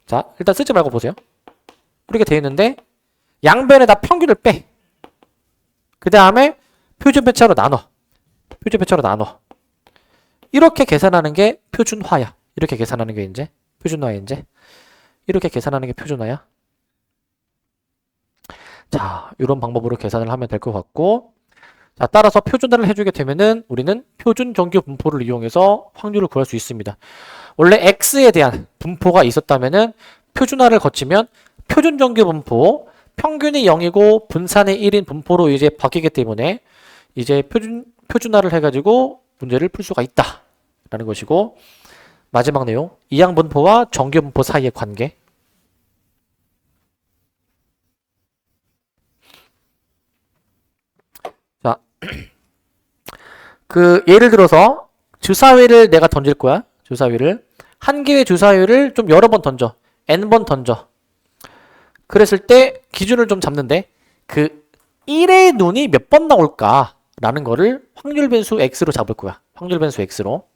자, 일단 쓰지 말고 보세요. 이렇게 되어 있는데 양변에다 평균을 빼. 그 다음에 표준 패치하로 나눠. 표준 패치하로 나눠. 이렇게 계산하는 게 표준화야. 이렇게 계산하는 게 이제 표준화야 이제. 이렇게 계산하는 게 표준화야. 자, 이런 방법으로 계산을 하면 될 것 같고, 자, 따라서 표준화를 해주게 되면은 우리는 표준 정규 분포를 이용해서 확률을 구할 수 있습니다. 원래 x에 대한 분포가 있었다면은 표준화를 거치면 표준 정규 분포, 평균이 0이고 분산이 1인 분포로 이제 바뀌기 때문에 이제 표준화를 해가지고 문제를 풀 수가 있다라는 것이고, 마지막 내용, 이항 분포와 정규 분포 사이의 관계. 자, 그 예를 들어서 주사위를 내가 던질 거야. 주사위를 한 개의 주사위를 좀 여러 번 던져. n번 던져. 그랬을 때 기준을 좀 잡는데 그 1의 눈이 몇 번 나올까라는 거를 확률 변수 x로 잡을 거야. 확률 변수 x로.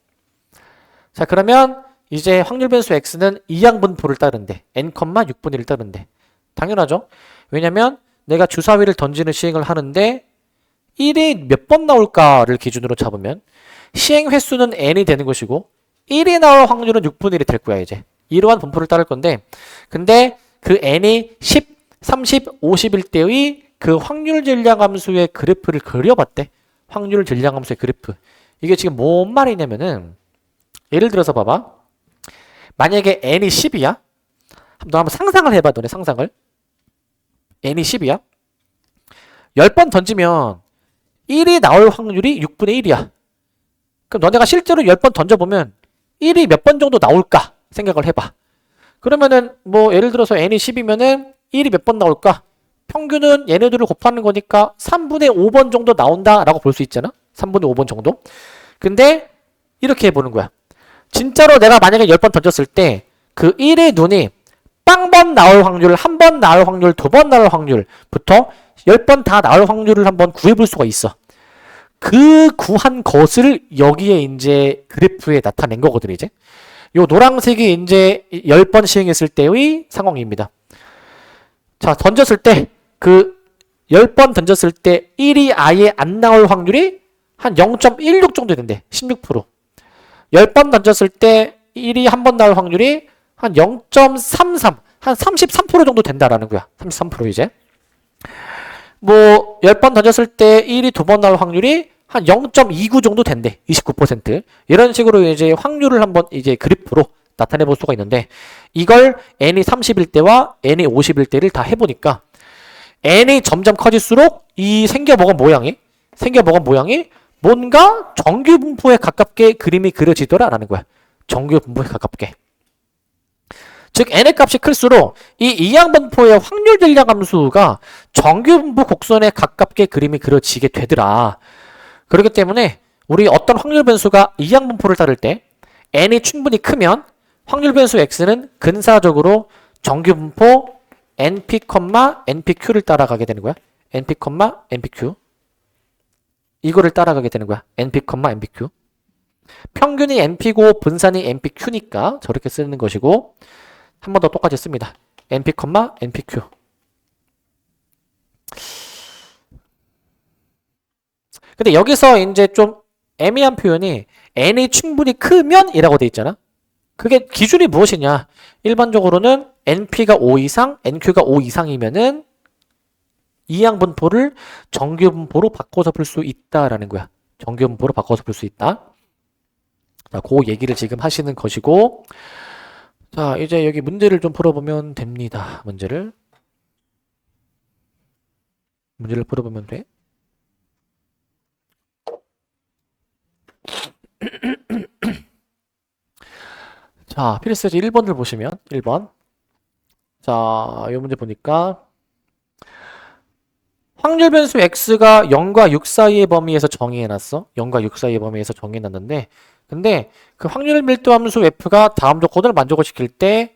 자, 그러면 이제 확률 변수 x는 이항 분포를 따른대. n, 6분의 1을 따른대. 당연하죠. 왜냐면 내가 주사위를 던지는 시행을 하는데 1이 몇 번 나올까를 기준으로 잡으면 시행 횟수는 n이 되는 것이고 1이 나올 확률은 6분의 1이 될 거야 이제. 이러한 분포를 따를 건데 근데 그 n이 10, 30, 50일 때의 그 확률 질량 함수의 그래프를 그려봤대. 확률 질량 함수의 그래프. 이게 지금 뭔 말이냐면은 예를 들어서 봐봐. 만약에 n이 10이야. 너 한번 상상을 해봐. 너네 상상을. n이 10이야. 10번 던지면 1이 나올 확률이 6분의 1이야. 그럼 너네가 실제로 10번 던져보면 1이 몇 번 정도 나올까 생각을 해봐. 그러면은 뭐 예를 들어서 n이 10이면은 1이 몇 번 나올까? 평균은 얘네들을 곱하는 거니까 3분의 5번 정도 나온다라고 볼 수 있잖아. 3분의 5번 정도. 근데 이렇게 해보는 거야. 진짜로 내가 만약에 10번 던졌을 때 그 1의 눈이 빵번 나올 확률, 한 번 나올 확률, 두 번 나올 확률부터 10번 다 나올 확률을 한번 구해볼 수가 있어. 그 구한 것을 여기에 이제 그래프에 나타낸 거거든, 이제. 요 노란색이 이제 10번 시행했을 때의 상황입니다. 자, 던졌을 때, 그 10번 던졌을 때 1이 아예 안 나올 확률이 한 0.16 정도 된대. 16%. 10번 던졌을 때 1이 한 번 나올 확률이 한 0.33, 한 33% 정도 된다라는 거야. 33% 이제. 뭐 10번 던졌을 때 1이 두 번 나올 확률이 한 0.29 정도 된대. 29%. 이런 식으로 이제 확률을 한번 이제 그래프로 나타내 볼 수가 있는데 이걸 n이 30일 때와 n이 50일 때를 다 해보니까 n이 점점 커질수록 이 생겨먹은 모양이 뭔가 정규 분포에 가깝게 그림이 그려지더라라는 거야. 정규 분포에 가깝게. 즉 n의 값이 클수록 이 이항 분포의 확률 질량 함수가 정규 분포 곡선에 가깝게 그림이 그려지게 되더라. 그렇기 때문에 우리 어떤 확률 변수가 이항 분포를 따를 때 n이 충분히 크면 확률 변수 x는 근사적으로 정규 분포 np, npq를 따라가게 되는 거야. np, npq 이거를 따라가게 되는 거야. np, npq 평균이 np고 분산이 npq니까 저렇게 쓰는 것이고 한 번 더 똑같이 씁니다. np, npq 근데 여기서 이제 좀 애매한 표현이 n이 충분히 크면 이라고 돼 있잖아. 그게 기준이 무엇이냐? 일반적으로는 np가 5 이상, nq가 5 이상이면은 이항 분포를 정규 분포로 바꿔서 풀 수 있다라는 거야. 정규 분포로 바꿔서 풀 수 있다. 자, 그 얘기를 지금 하시는 것이고, 자, 이제 여기 문제를 좀 풀어보면 됩니다. 문제를 풀어보면 돼. 자, 필수제 1번을 보시면 1번. 자, 이 문제 보니까 확률 변수 x가 0과 6 사이의 범위에서 정의해놨어. 0과 6 사이의 범위에서 정의해놨는데 근데 그 확률 밀도 함수 f가 다음 조건을 만족을 시킬 때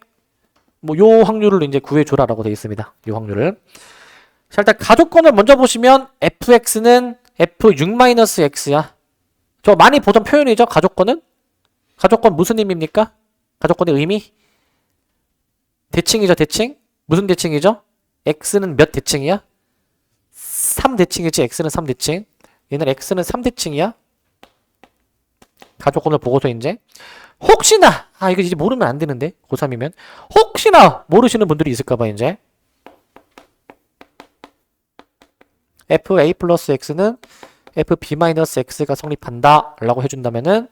뭐 요 확률을 이제 구해줘라라고 되어 있습니다. 요 확률을. 자, 일단 가조건을 먼저 보시면 fx는 f6-x야. 저 많이 보던 표현이죠. 가조건은? 가조건 무슨 의미입니까? 가조건의 의미? 대칭이죠, 대칭? 무슨 대칭이죠? x는 몇 대칭이야? 3대칭이지. x는 3대칭. 얘는 x는 3대칭이야. 가조건을 보고서 이제 혹시나 이거 이제 모르면 안 되는데 고3이면 혹시나 모르시는 분들이 있을까봐 이제 fa 플러스 x는 fb 마이너스 x가 성립한다 라고 해준다면은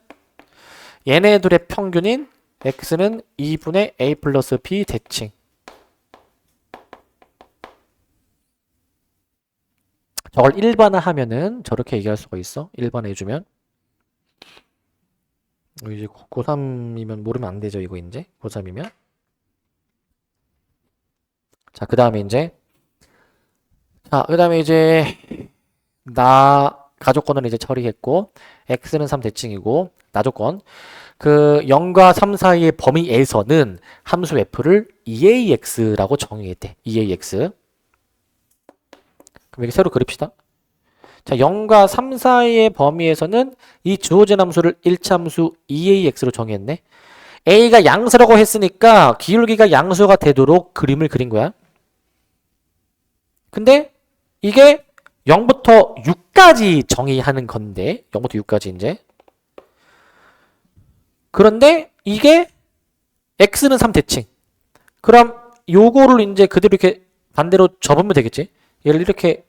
얘네들의 평균인 x는 2분의 a 플러스 b 대칭. 저걸 일반화하면은 저렇게 얘기할 수가 있어. 일반화해주면 이제 고3이면 모르면 안 되죠. 이거 이제 고3이면. 자, 그 다음에 이제 나 가조건을 이제 처리했고 x는 3대칭이고 나조건 그 0과 3 사이의 범위에서는 함수 f를 EAX라고 정의했대. EAX. 그럼 여기 새로 그립시다. 자, 0과 3 사이의 범위에서는 이 주어진 함수를 1차함수 EAX로 정의했네. A가 양수라고 했으니까 기울기가 양수가 되도록 그림을 그린 거야. 근데 이게 0부터 6까지 정의하는 건데 0부터 6까지 이제 그런데 이게 x는 3대칭. 그럼 요거를 이제 그대로 이렇게 반대로 접으면 되겠지. 얘를 이렇게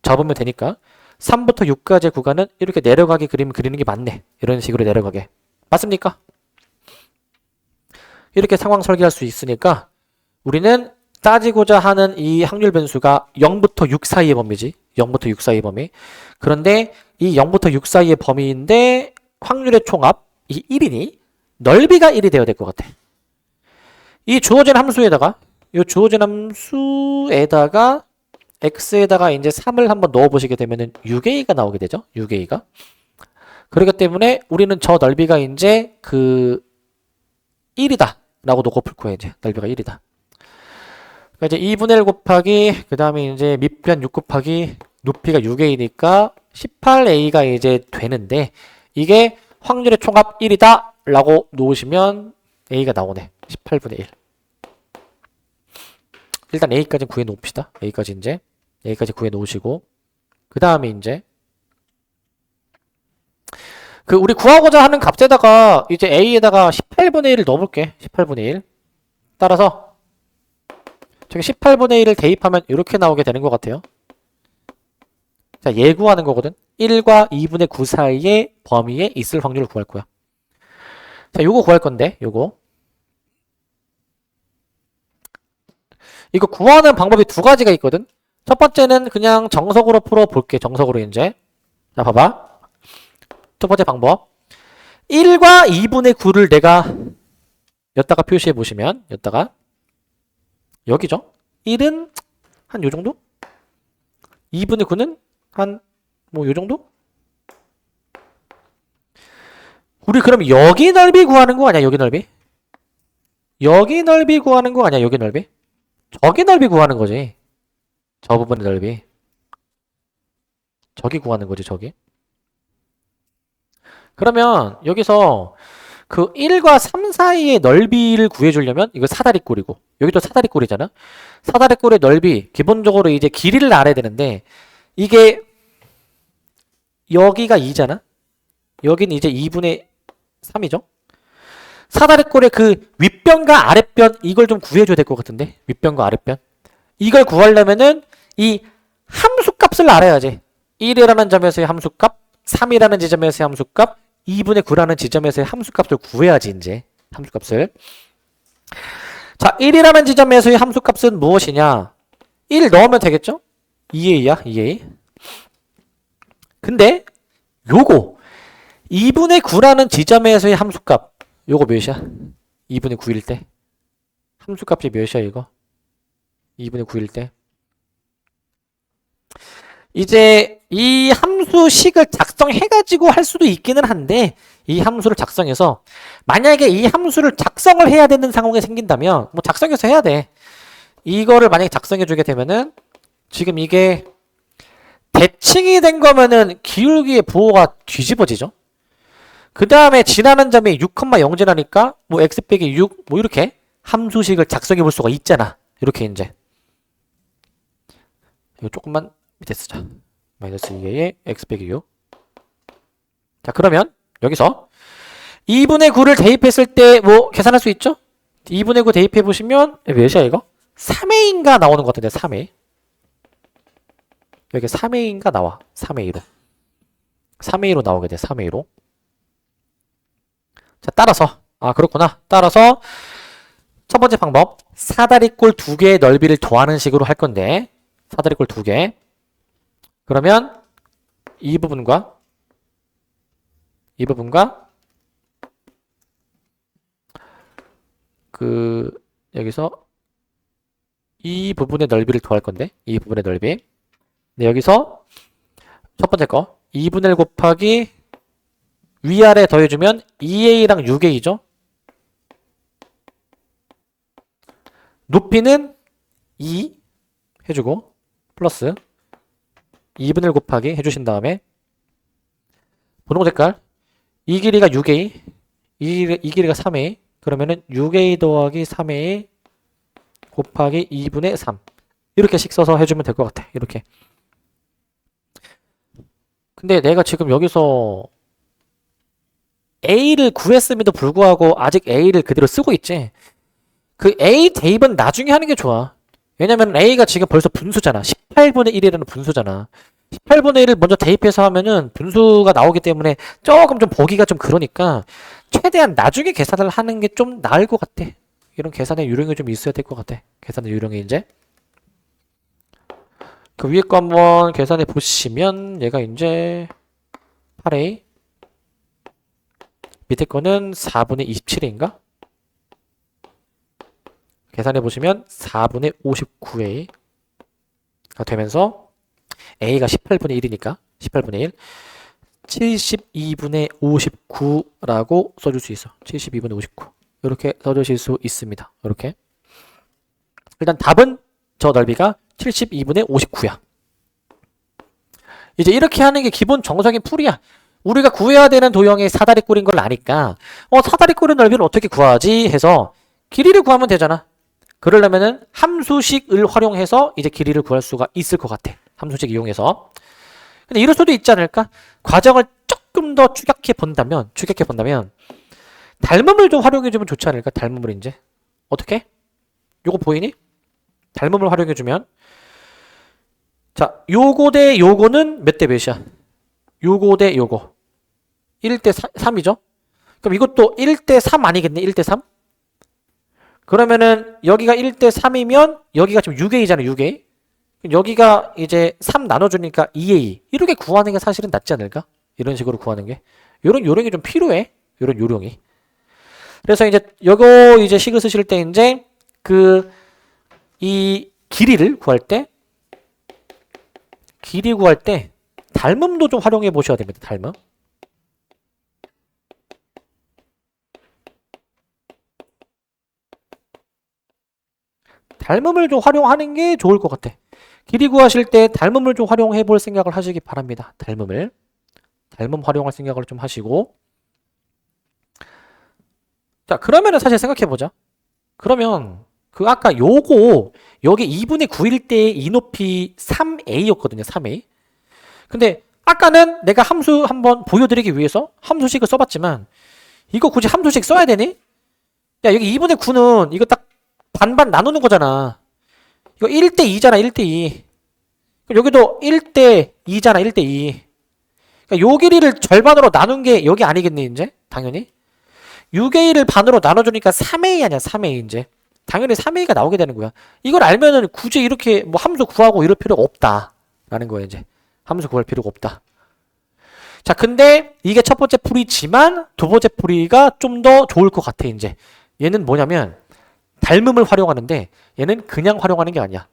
접으면 되니까 3부터 6까지의 구간은 이렇게 내려가게 그림 그리는 게 맞네. 이런 식으로 내려가게. 맞습니까? 이렇게 상황 설계할 수 있으니까 우리는 따지고자 하는 이 확률 변수가 0부터 6 사이의 범위지. 0부터 6 사이의 범위. 그런데 이 0부터 6 사이의 범위인데 확률의 총합 이 1이니 넓이가 1이 되어야 될 것 같아. 이 주어진 함수에다가 x에다가 이제 3을 한번 넣어 보시게 되면은 6a가 나오게 되죠. 6a가. 그렇기 때문에 우리는 저 넓이가 이제 그 1이다 라고 놓고 풀 거예요. 이제 넓이가 1이다. 그러니까 이제 2분의 1 곱하기 그 다음에 이제 밑변 6 곱하기 높이가 6a니까 18a가 이제 되는데 이게 확률의 총합 1이다 라고 놓으시면 a가 나오네. 18분의 1. 일단 a까지 구해 놓읍시다. a까지 구해 놓으시고 그 다음에 이제 그 우리 구하고자 하는 값에다가 이제 a에다가 18분의 1을 넣어볼게. 18분의 1. 따라서 저기 18분의 1을 대입하면 이렇게 나오게 되는 것 같아요. 자, 얘 구하는 거거든. 1과 2분의 9 사이의 범위에 있을 확률을 구할 거야. 자, 요거 구할 건데, 요거. 이거 구하는 방법이 두 가지가 있거든. 첫 번째는 그냥 정석으로 풀어볼게. 정석으로 이제. 자, 봐봐. 첫 번째 방법. 1과 2분의 9를 내가 여기다가 표시해 보시면, 여기다가 여기죠. 1은 한 요 정도? 2분의 9는 한 뭐 요 정도? 우리 그럼 여기 넓이 구하는 거 아니야? 여기 넓이? 여기 넓이 구하는 거 아니야? 여기 넓이? 저기 넓이 구하는 거지. 저 부분의 넓이. 저기 구하는 거지, 저기. 그러면 여기서 그 1과 3 사이의 넓이를 구해주려면 이거 사다리꼴이고 여기도 사다리꼴이잖아. 사다리꼴의 넓이 기본적으로 이제 길이를 알아야 되는데 이게 여기가 2잖아. 여기는 이제 2분의 3이죠. 사다리꼴의 그 윗변과 아랫변 이걸 좀 구해줘야 될 것 같은데 윗변과 아랫변 이걸 구하려면은 이 함수값을 알아야지. 1이라는 점에서의 함수값 3이라는 지점에서의 함수값 2분의 9라는 지점에서의 함수값을 구해야지 이제 함수값을. 자, 1이라는 지점에서의 함수값은 무엇이냐? 1 넣으면 되겠죠? 2a야 2a. 근데 요거 2분의 9라는 지점에서의 함수값 요거 몇이야? 2분의 9일 때 함수값이 몇이야 이거? 2분의 9일 때 이제 이 함수식을 작성해가지고 할 수도 있기는 한데 이 함수를 작성해서 만약에 이 함수를 작성을 해야 되는 상황이 생긴다면 뭐 작성해서 해야 돼. 이거를 만약에 작성해주게 되면은 지금 이게 대칭이 된 거면은 기울기의 부호가 뒤집어지죠. 그 다음에 지나는 점이 6,0 지나니까 뭐 x 빼기 6 뭐 이렇게 함수식을 작성해 볼 수가 있잖아. 이렇게 이제 이거 조금만 밑에 쓰자. 마이너스 2의 x 빼기 6. 자 그러면 여기서 2분의 9를 대입했을 때 뭐 계산할 수 있죠? 2분의 9 대입해 보시면 몇이야 이거? 3a인가 나오는 것 같은데 3a. 여기 3a인가 나와. 3a로. 3a로 나오게 돼. 3a로. 자 따라서 그렇구나. 따라서 첫 번째 방법 사다리꼴 두 개의 넓이를 더하는 식으로 할 건데 사다리꼴 두 개. 그러면 이 부분과 여기서 이 부분의 넓이를 더할 건데 이 부분의 넓이. 네, 여기서 첫 번째 거 2분의 1 곱하기 위아래 더해주면 2a랑 6a죠. 높이는 2 해주고 플러스 2분의 1 곱하기 해주신 다음에 분홍 색깔 이 길이가 6a 이 길이가 3a 그러면은 6a 더하기 3a 곱하기 2분의 3 이렇게씩 써서 해주면 될 것 같아. 이렇게. 근데 내가 지금 여기서 a를 구했음에도 불구하고 아직 a를 그대로 쓰고 있지. 그 a 대입은 나중에 하는 게 좋아. 왜냐면 a가 지금 벌써 분수잖아. 18분의 1이라는 분수잖아. 18분의 1을 먼저 대입해서 하면은 분수가 나오기 때문에 조금 좀 보기가 좀 그러니까 최대한 나중에 계산을 하는 게 좀 나을 것 같아. 이런 계산의 요령이 좀 있어야 될 것 같아. 계산의 요령이 이제 그 위에 거 한번 계산해 보시면 얘가 이제 8a 밑에 거는 4분의 27인가? 계산해 보시면 4분의 59a가 되면서 a가 18분의 1이니까 18분의 1 72분의 59라고 써줄 수 있어. 72분의 59 이렇게 써주실 수 있습니다. 이렇게 일단 답은 저 넓이가 72분의 59야. 이제 이렇게 하는 게 기본 정석인 풀이야. 우리가 구해야 되는 도형이 사다리꼴인 걸 아니까 사다리꼴의 넓이를 어떻게 구하지 해서 길이를 구하면 되잖아. 그러려면은 함수식을 활용해서 이제 길이를 구할 수가 있을 것 같아. 함수식 이용해서. 근데 이럴 수도 있지 않을까? 과정을 조금 더 추격해 본다면 닮음을 좀 활용해주면 좋지 않을까? 닮음을 이제 어떻게? 요거 보이니? 닮음을 활용해주면 자 요거 대 요거는 몇 대 몇이야? 요거 대 요거 1대 3이죠? 그럼 이것도 1대 3 아니겠네? 1대 3? 그러면은 여기가 1대 3이면 여기가 지금 6a잖아. 6a. 여기가 이제 3 나눠주니까 2a. 이렇게 구하는 게 사실은 낫지 않을까? 이런 식으로 구하는 게. 요런 요령이 좀 필요해. 요런 요령이. 그래서 이제 요거 이제 식을 쓰실 때 이제 이 길이를 구할 때 닮음도 좀 활용해 보셔야 됩니다. 닮음. 닮음을 좀 활용하는 게 좋을 것 같아. 길이 구하실 때 닮음을 좀 활용해 볼 생각을 하시기 바랍니다. 닮음 활용할 생각을 좀 하시고. 자, 그러면은 사실 생각해 보자. 그러면 아까 요거 여기 2분의 9일 때 이 높이 3a였거든요. 3a. 근데 아까는 내가 함수 한번 보여드리기 위해서 함수식을 써봤지만 이거 굳이 함수식 써야 되니? 야, 여기 2분의 9는 이거 딱 반반 나누는 거잖아. 이거 1대 2잖아. 1대 2. 여기도 1대 2잖아. 1대 2. 그러니까 요 길이를 절반으로 나눈 게 여기 아니겠니 이제? 당연히. 6a를 반으로 나눠주니까 3a 아니야. 3a 이제. 당연히 3a가 나오게 되는 거야. 이걸 알면은 굳이 이렇게 뭐 함수 구하고 이럴 필요가 없다. 라는 거야 이제. 함수 구할 필요가 없다. 자, 근데 이게 첫 번째 풀이지만 두 번째 풀이가 좀 더 좋을 것 같아, 이제. 얘는 뭐냐면 닮음을 활용하는데 얘는 그냥 활용하는 게 아니야.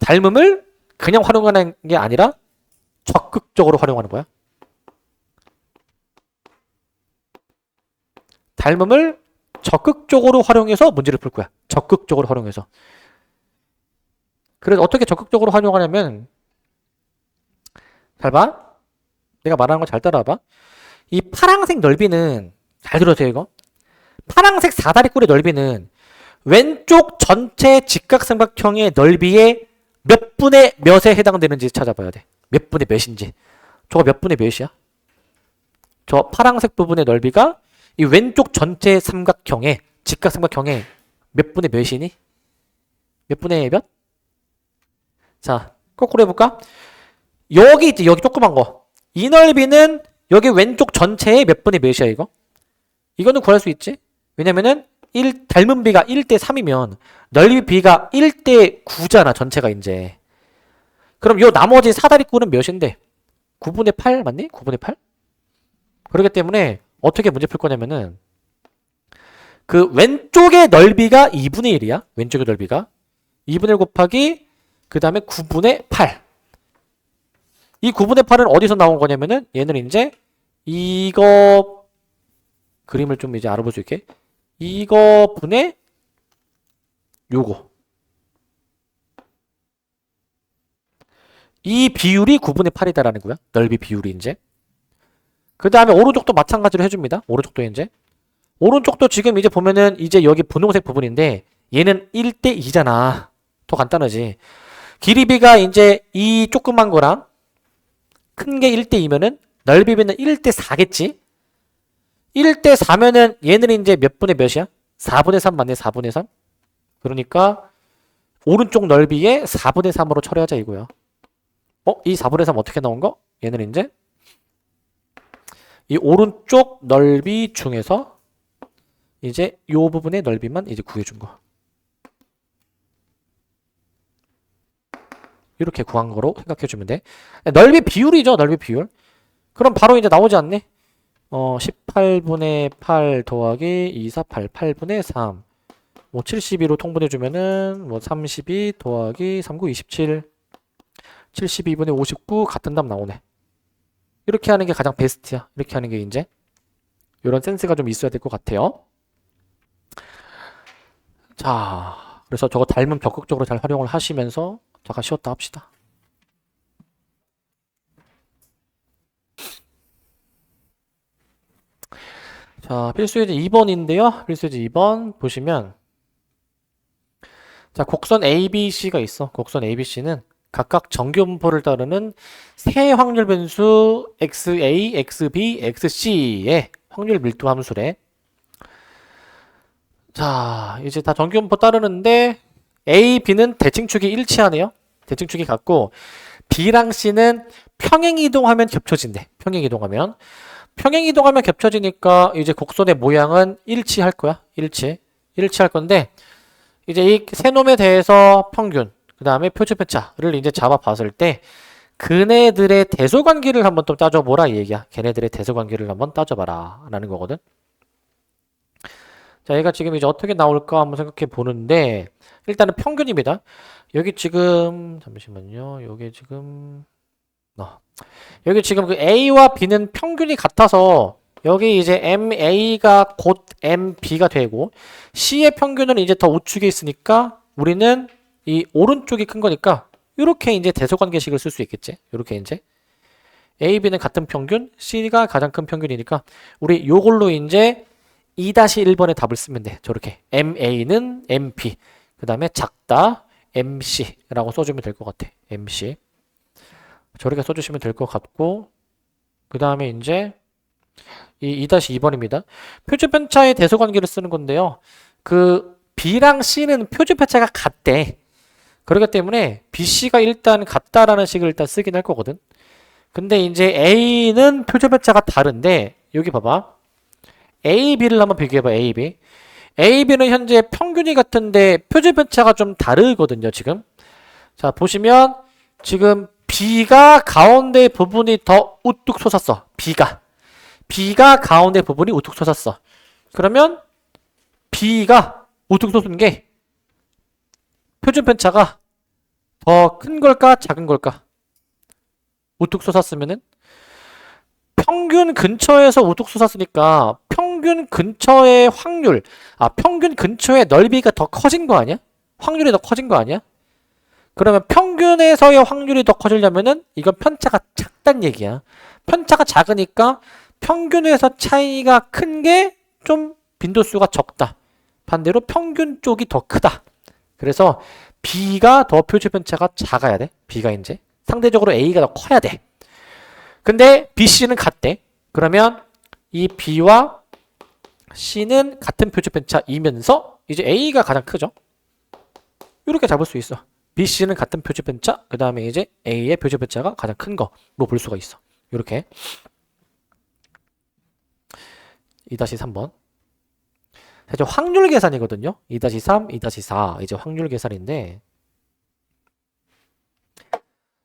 닮음을 그냥 활용하는 게 아니라 적극적으로 활용하는 거야. 닮음을 적극적으로 활용해서 문제를 풀 거야. 적극적으로 활용해서. 그래서 어떻게 적극적으로 활용하냐면 잘 봐. 내가 말하는 거 잘 따라와봐. 이 파란색 넓이는 잘 들어주세요, 이거. 파란색 사다리꼴의 넓이는 왼쪽 전체 직각삼각형의 넓이의 몇 분의 몇에 해당되는지 찾아봐야 돼. 몇 분의 몇인지. 저거 몇 분의 몇이야? 저 파란색 부분의 넓이가 이 왼쪽 전체 삼각형의 직각삼각형의 몇 분의 몇이니? 몇 분의 몇? 자, 거꾸로 해볼까? 여기 있지, 여기 조그만 거. 이 넓이는 여기 왼쪽 전체의 몇 분의 몇이야, 이거? 이거는 구할 수 있지? 왜냐면은 닮은 비가 1대 3이면 넓이 비가 1대 9잖아, 전체가 이제. 그럼 요 나머지 사다리꼴은 몇인데? 9분의 8 맞니? 9분의 8? 그렇기 때문에 어떻게 문제 풀 거냐면은 그 왼쪽의 넓이가 2분의 1이야. 왼쪽의 넓이가 2분의 1 곱하기 그 다음에 9분의 8. 이 9분의 8은 어디서 나온 거냐면은 얘는 이제 이거 그림을 좀 이제 알아볼 수 있게 이거 분의 요거 이 비율이 9분의 8이다라는 거야. 넓이 비율이 이제. 그 다음에 오른쪽도 마찬가지로 해줍니다. 오른쪽도 이제. 오른쪽도 지금 이제 보면은 이제 여기 분홍색 부분인데 얘는 1대 2잖아. 더 간단하지. 길이비가 이제 이 조그만 거랑 큰 게 1대 2면은 넓이비는 1대 4겠지. 1대 4면은 얘는 이제 몇 분의 몇이야? 4분의 3 맞네. 4분의 3. 그러니까 오른쪽 넓이에 4분의 3으로 처리하자 이거야. 이 4분의 3 어떻게 나온 거? 얘는 이제 이 오른쪽 넓이 중에서 이제 요 부분의 넓이만 이제 구해준 거. 이렇게 구한 거로 생각해주면 돼. 넓이 비율이죠, 넓이 비율. 그럼 바로 이제 나오지 않니? 18분의 8 더하기 248, 8분의 3. 뭐 72로 통분해주면은 뭐 32 더하기 39, 27. 72분의 59 같은 답 나오네. 이렇게 하는 게 가장 베스트야. 이렇게 하는 게 이제 이런 센스가 좀 있어야 될 것 같아요. 자, 그래서 저거 닮음 적극적으로 잘 활용을 하시면서 잠깐 쉬었다 합시다. 자, 필수예제 2번인데요. 필수예제 2번 보시면 자, 곡선 ABC가 있어. 곡선 ABC는 각각 정규분포를 따르는 세 확률 변수 XA, XB, XC의 확률 밀도 함수래. 자, 이제 다 정규분포 따르는데 A, B는 대칭축이 일치하네요. 대칭축이 같고 B랑 C는 평행이동하면 겹쳐진대. 평행이동하면 겹쳐지니까 이제 곡선의 모양은 일치할 거야. 일치할 건데 이제 이 세 놈에 대해서 평균 그 다음에 표준편차를 이제 잡아봤을 때 그네들의 대소관계를 한번 또 따져보라 이 얘기야. 걔네들의 대소관계를 한번 따져봐라 라는 거거든. 자, 얘가 지금 이제 어떻게 나올까 한번 생각해 보는데 일단은 평균입니다. 여기 지금 잠시만요. 여기 지금 그 A와 B는 평균이 같아서 여기 이제 MA가 곧 MB가 되고 C의 평균은 이제 더 우측에 있으니까 우리는 이 오른쪽이 큰 거니까 이렇게 이제 대소관계식을 쓸 수 있겠지. 이렇게 이제 A, B는 같은 평균, C가 가장 큰 평균이니까 우리 요걸로 이제 2-1번의 답을 쓰면 돼. 저렇게 MA는 MP 그 다음에 작다 MC라고 써주면 될 것 같아. MC 저렇게 써주시면 될 것 같고 그 다음에 이제 이 2-2번입니다. 표준편차의 대소관계를 쓰는 건데요. 그 B랑 C는 표준편차가 같대. 그렇기 때문에 BC가 일단 같다라는 식을 일단 쓰긴 할 거거든. 근데 이제 A는 표준편차가 다른데 여기 봐봐. A, B를 한번 비교해봐. A, B. A, B는 현재 평균이 같은데 표준편차가 좀 다르거든요. 지금. 자, 보시면 지금 B가 가운데 부분이 더 우뚝 솟았어. B가 가운데 부분이 우뚝 솟았어. 그러면 B가 우뚝 솟은 게 표준 편차가 더 큰 걸까 작은 걸까? 우뚝 솟았으면은 평균 근처에서 우뚝 솟았으니까 평균 근처의 확률, 평균 근처의 넓이가 더 커진 거 아니야? 확률이 더 커진 거 아니야? 그러면 평균에서의 확률이 더 커지려면은 이건 편차가 작단 얘기야. 편차가 작으니까 평균에서 차이가 큰 게 좀 빈도수가 적다. 반대로 평균 쪽이 더 크다. 그래서 B가 더 표준 편차가 작아야 돼. B가 이제 상대적으로 A가 더 커야 돼. 근데 B, C는 같대. 그러면 이 B와 C는 같은 표준 편차이면서 이제 A가 가장 크죠. 이렇게 잡을 수 있어. B, C는 같은 표준 편차, 그 다음에 이제 A의 표준 편차가 가장 큰 거로 볼 수가 있어. 이렇게 2-3번. 이제 확률 계산이거든요. 2-3, 2-4 이제 확률 계산인데,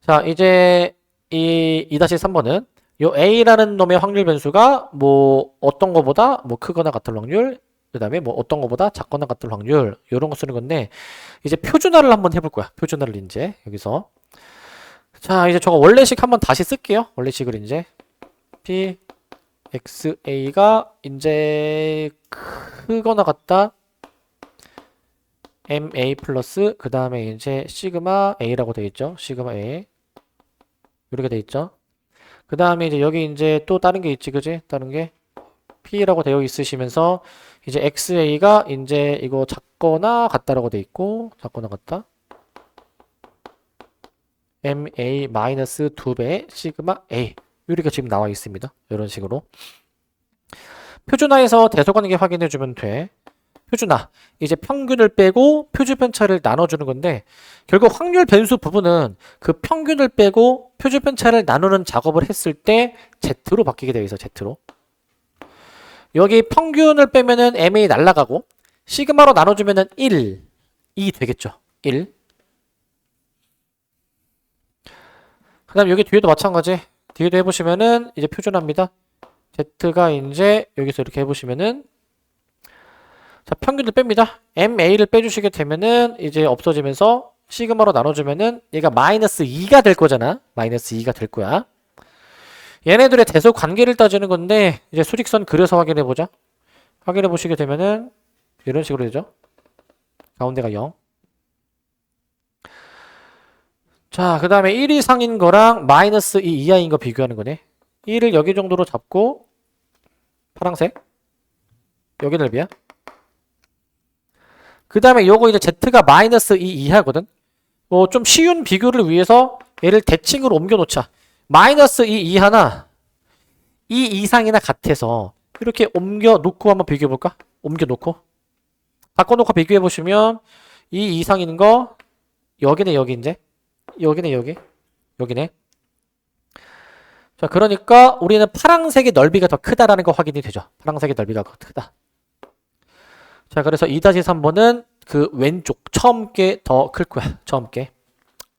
자 이제 이 2-3번은 요 A라는 놈의 확률 변수가 뭐 어떤 거보다 뭐 크거나 같을 확률, 그 다음에 뭐 어떤 거보다 작거나 같을 확률, 요런 거 쓰는 건데, 이제 표준화를 한번 해볼 거야. 표준화를 이제 여기서. 자 이제 저거 원래식 한번 다시 쓸게요. 원래식을 이제 P XA가 이제 크거나 같다 MA 플러스 그 다음에 이제 시그마 A라고 되어 있죠. 시그마 A 이렇게 되어 있죠. 그 다음에 이제 여기 이제 또 다른 게 있지, 그지? 다른 게 P라고 되어 있으시면서 이제 XA가 이제 이거 작거나 같다라고 되어 있고, 작거나 같다 MA 마이너스 2배 시그마 A 이렇게 지금 나와 있습니다. 이런 식으로 표준화해서 대소관계 확인해주면 돼. 표준화 이제 평균을 빼고 표준 편차를 나눠주는 건데, 결국 확률 변수 부분은 그 평균을 빼고 표준 편차를 나누는 작업을 했을 때 Z로 바뀌게 되어 있어. Z로. 여기 평균을 빼면은 MA 날라가고 시그마로 나눠주면은 1, 2 되겠죠. 1. 그 다음 여기 뒤에도 마찬가지. 뒤에도 해보시면은 이제 표준화입니다. Z가 이제 여기서 이렇게 해보시면은, 자 평균을 뺍니다. MA를 빼주시게 되면은 이제 없어지면서 시그마로 나눠주면은 얘가 마이너스 2가 될 거잖아. 마이너스 2가 될 거야. 얘네들의 대소 관계를 따지는 건데, 이제 수직선 그려서 확인해 보자. 확인해 보시게 되면은 이런 식으로 되죠. 가운데가 0. 자, 그 다음에 1 이상인 거랑 마이너스 2 이하인 거 비교하는 거네. 1을 여기 정도로 잡고, 파란색. 여기 넓이야. 그 다음에 요거 이제 Z가 마이너스 2 이하거든. 좀 쉬운 비교를 위해서 얘를 대칭으로 옮겨 놓자. 마이너스 2 이하나 2 이상이나 같아서 이렇게 옮겨 놓고 한번 비교해 볼까? 옮겨 놓고. 바꿔 놓고 비교해 보시면 2 이상인 거, 여기네, 여기 이제. 여기네, 여기. 여기네. 자, 그러니까 우리는 파란색의 넓이가 더 크다라는 거 확인이 되죠. 파란색의 넓이가 더 크다. 자, 그래서 2-3번은 그 왼쪽 처음 게 더 클 거야. 처음 게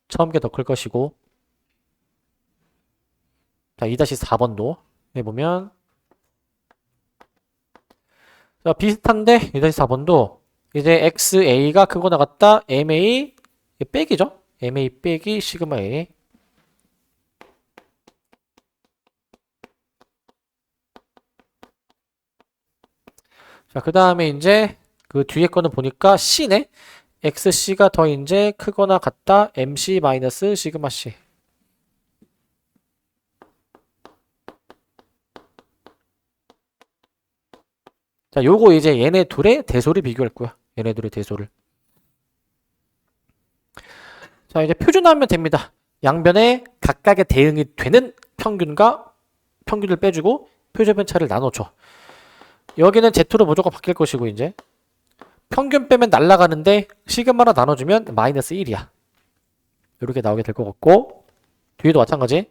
더 클 것이고. 자, 2-4번도 해보면, 자, 비슷한데 2-4번도 이제 XA가 크거나 같다 MA 빼기죠. MA 빼기 시그마 A. 자, 그 다음에 이제 그 뒤에 거는 보니까 C네. XC가 더 이제 크거나 같다 MC 마이너스 시그마 C. 자, 요거 이제 얘네 둘의 대소를 비교할 거야. 얘네 둘의 대소를. 자, 이제 표준화하면 됩니다. 양변에 각각의 대응이 되는 평균과 평균을 빼주고 표준 편차를 나눠줘. 여기는 Z로 무조건 바뀔 것이고, 이제 평균 빼면 날라가는데 시그마로 나눠주면 마이너스 1이야. 이렇게 나오게 될 것 같고, 뒤에도 마찬가지.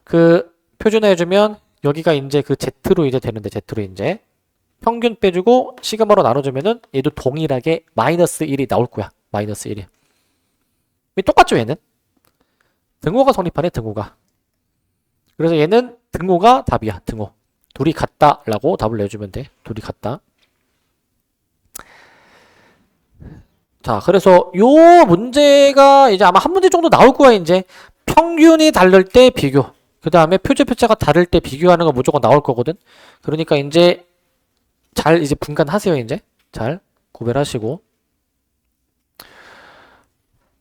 그 표준화해주면 여기가 이제 그 Z로 이제 되는데, Z로 이제 평균 빼주고 시그마로 나눠주면은 얘도 동일하게 마이너스 1이 나올 거야. 마이너스 1이. 똑같죠, 얘는? 등호가 성립하네, 등호가. 그래서 얘는 등호가 답이야, 등호. 둘이 같다라고 답을 내주면 돼. 둘이 같다. 자, 그래서 요 문제가 이제 아마 한 문제 정도 나올 거야, 이제. 평균이 다를 때 비교. 그 다음에 표준편차가 다를 때 비교하는 거 무조건 나올 거거든. 그러니까 이제 잘 이제 분간하세요, 이제. 잘 구별하시고.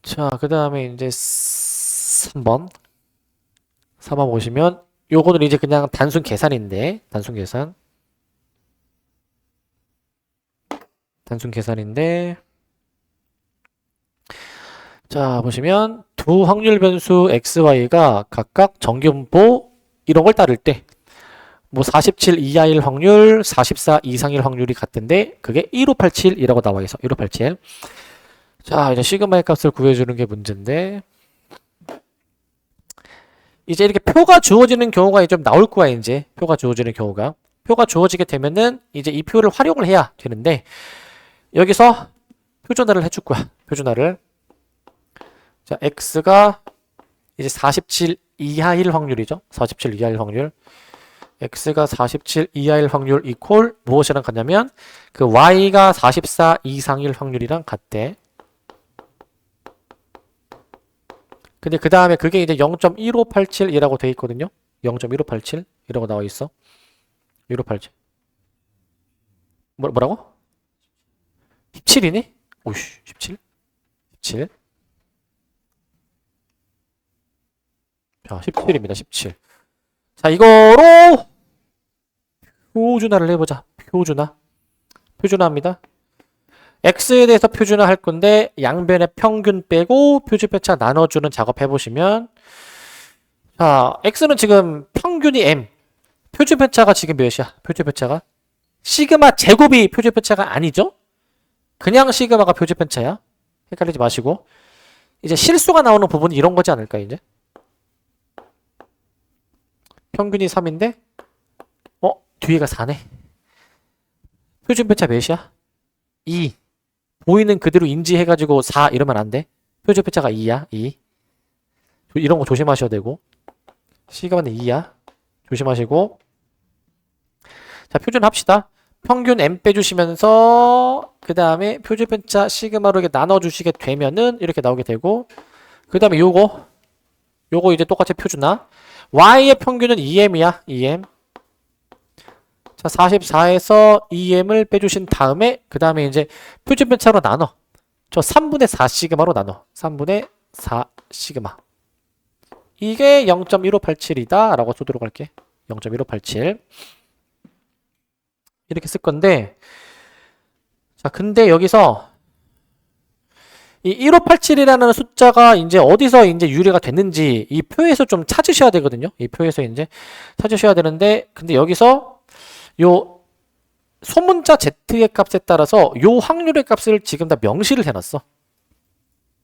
자, 그 다음에 이제 3번. 3번 보시면 요거는 이제 그냥 단순 계산인데, 단순 계산. 단순 계산인데, 자, 보시면 두 확률 변수 xy가 각각 정규분포 이런 걸 따를 때 뭐 47 이하일 확률, 44 이상일 확률이 같은데 그게 1587이라고 나와 있어. 1587. 자, 이제 시그마의 값을 구해주는 게 문제인데 이제 이렇게 표가 주어지는 경우가 좀 나올 거야, 이제. 표가 주어지는 경우가. 표가 주어지게 되면은 이제 이 표를 활용을 해야 되는데 여기서 표준화를 해줄 거야. 표준화를. 자, x가 이제 47 이하일 확률이죠. 47 이하일 확률. x가 47 이하일 확률 이퀄 무엇이랑 같냐면 그 y가 44 이상일 확률이랑 같대. 근데 그 다음에 그게 이제 0.1587이라고 돼 있거든요. 0.1587이라고 나와 있어. 1587. 뭐라고? 17이네? 오씨, 17? 17. 자, 17입니다. 17. 자, 이거로 표준화를 해보자. 표준화합니다. x에 대해서 표준화 할 건데 양변의 평균 빼고 표준편차 나눠주는 작업 해보시면 자, x는 지금 평균이 m, 표준편차가 지금 몇이야? 표준편차가 시그마 제곱이 표준편차가 아니죠? 그냥 시그마가 표준편차야. 헷갈리지 마시고 이제 실수가 나오는 부분이 이런 거지 않을까 이제? 평균이 3인데 뒤에가 4네. 표준편차 몇이야? 2. 보이는 그대로 인지해가지고 4 이러면 안 돼. 표준편차가 2야. 2. 이런 거 조심하셔야 되고 시그마는 2야. 조심하시고 자, 표준합시다. 평균 m 빼주시면서 그 다음에 표준편차 시그마로 이렇게 나눠주시게 되면은 이렇게 나오게 되고 그 다음에 요거 이제 똑같이 표준화. y의 평균은 2m이야. 2m. 자, 44에서 2m을 빼주신 다음에 그 다음에 이제 표준편차로 나눠. 저 3분의 4 시그마로 나눠. 3분의 4 시그마. 이게 0.1587이다 라고 쓰도록 할게. 0.1587 이렇게 쓸 건데 자, 근데 여기서 이 1587이라는 숫자가 이제 어디서 이제 유래가 됐는지 이 표에서 좀 찾으셔야 되거든요. 이 표에서 이제 찾으셔야 되는데 근데 여기서 요 소문자 z의 값에 따라서 요 확률의 값을 지금 다 명시를 해놨어.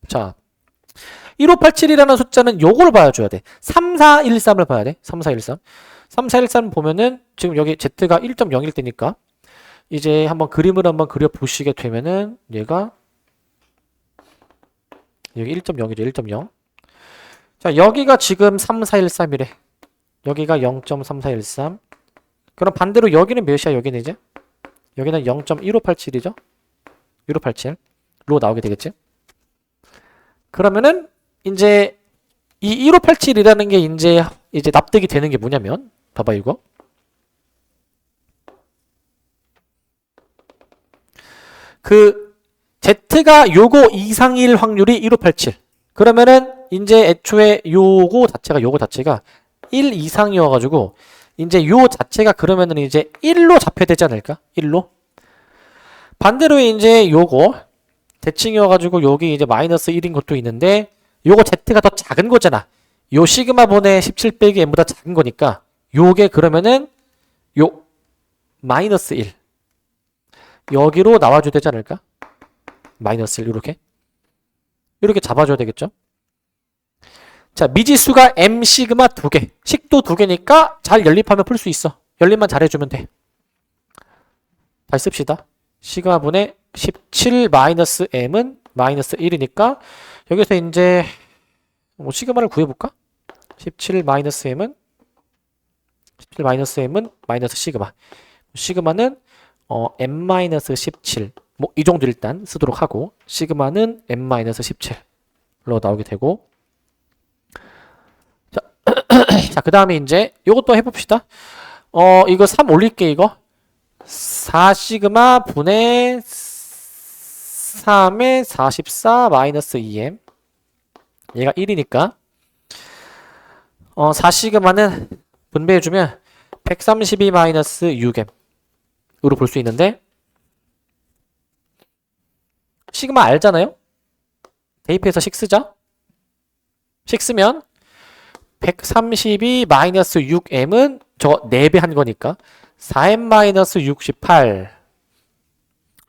자, 1587이라는 숫자는 요걸 봐줘야 돼. 3413을 봐야 돼. 3413. 3413 보면은 지금 여기 z가 1.0일 때니까 이제 한번 그림을 한번 그려보시게 되면은 얘가 여기 1.0이죠. 1.0. 자, 여기가 지금 3413이래. 여기가 0.3413. 그럼 반대로 여기는 몇이야? 여기는 이제? 여기는 0.1587이죠? 1587로 나오게 되겠지? 그러면은 이제 이 1587이라는 게 이제 납득이 되는 게 뭐냐면 봐봐 이거. 그 Z가 요거 이상일 확률이 1587. 그러면은 이제 애초에 요거 자체가 1 이상이어가지고 이제 요 자체가 그러면은 이제 1로 잡혀야 되지 않을까? 1로. 반대로 이제 요거 대칭이어가지고 여기 이제 마이너스 1인 것도 있는데 요거 Z가 더 작은 거잖아. 요 시그마 분의 17 빼기 m보다 작은 거니까 요게 그러면은 요 마이너스 1 여기로 나와줘야 되지 않을까? 마이너스 1 이렇게 잡아줘야 되겠죠? 자, 미지수가 m 시그마 2개 식도 2개니까 잘 연립하면 풀 수 있어. 연립만 잘해주면 돼. 다시 씁시다. 시그마 분의 17 마이너스 m은 마이너스 1이니까 여기서 이제 뭐 시그마를 구해볼까? 17 마이너스 m은 마이너스 시그마. 시그마는 m-17 뭐 이 정도 일단 쓰도록 하고 시그마는 m-17로 나오게 되고 자, 그 다음에 이제 요것도 해봅시다. 이거 3 올릴게 이거 4 시그마 분의 3의 44 마이너스 2m 얘가 1이니까 4 시그마는 분배해주면 132 마이너스 6m으로 볼 수 있는데 시그마 알잖아요? 대입해서 식 쓰자. 식 쓰면 132 마이너스 6m은 저거 4배 한 거니까 4m 마이너스 68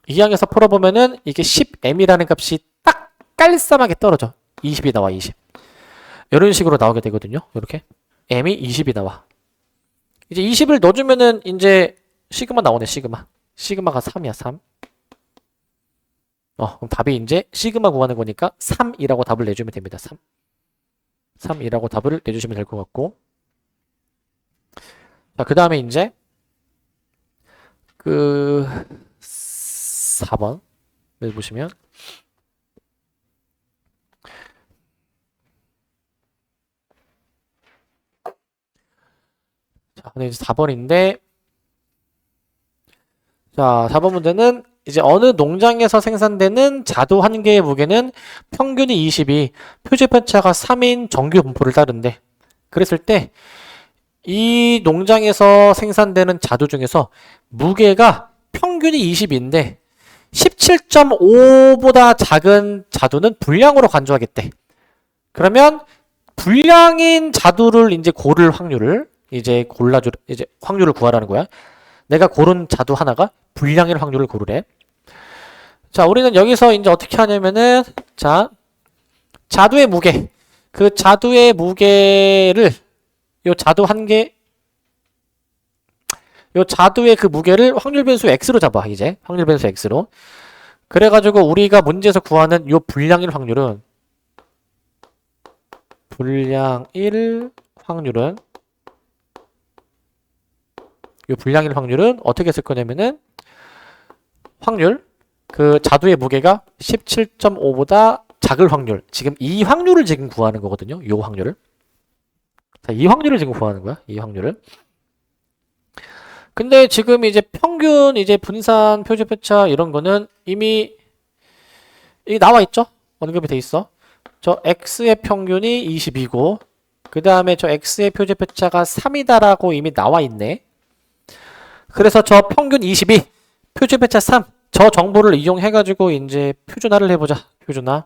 이 항에서 풀어보면은 이게 10m이라는 값이 딱 깔쌈하게 떨어져. 20이 나와 20. 이런 식으로 나오게 되거든요. 이렇게 m이 20이 나와. 이제 20을 넣어주면은 이제 시그마 나오네. 시그마가 3이야 3. 그럼 답이 이제 시그마 구하는 거니까 3이라고 답을 내주면 됩니다. 3이라고 답을 내주시면 될 것 같고 자, 그 다음에 이제 그 4번을 보시면 자, 근데 이제 4번인데 자, 4번 문제는 이제 어느 농장에서 생산되는 자두 한 개의 무게는 평균이 20이 표준 편차가 3인 정규 분포를 따른대. 그랬을 때 이 농장에서 생산되는 자두 중에서 무게가 평균이 20인데 17.5보다 작은 자두는 불량으로 간주하겠대. 그러면 불량인 자두를 이제 고를 확률을 이제 확률을 구하라는 거야. 내가 고른 자두 하나가 불량일 확률을 고르래. 자, 우리는 여기서 이제 어떻게 하냐면은 자, 자두의 무게. 그 자두의 무게를 요 자두 한 개 요 자두의 그 무게를 확률 변수 x로 잡아. 이제 확률 변수 x로. 그래 가지고 우리가 문제에서 구하는 요 불량일 확률은 요 불량일 확률은 어떻게 쓸 거냐면은 확률 그 자두의 무게가 17.5보다 작을 확률. 지금 이 확률을 지금 구하는 거거든요. 요 확률을. 자, 이 확률을 지금 구하는 거야. 이 확률을. 근데 지금 이제 평균 이제 분산 표준 편차 이런 거는 이미 나와 있죠? 언급이 돼 있어. 저 x의 평균이 22고 그 다음에 저 x의 표준 편차가 3이다라고 이미 나와 있네. 그래서 저 평균 22, 표준 편차 3, 저 정보를 이용해가지고 이제 표준화를 해보자. 표준화.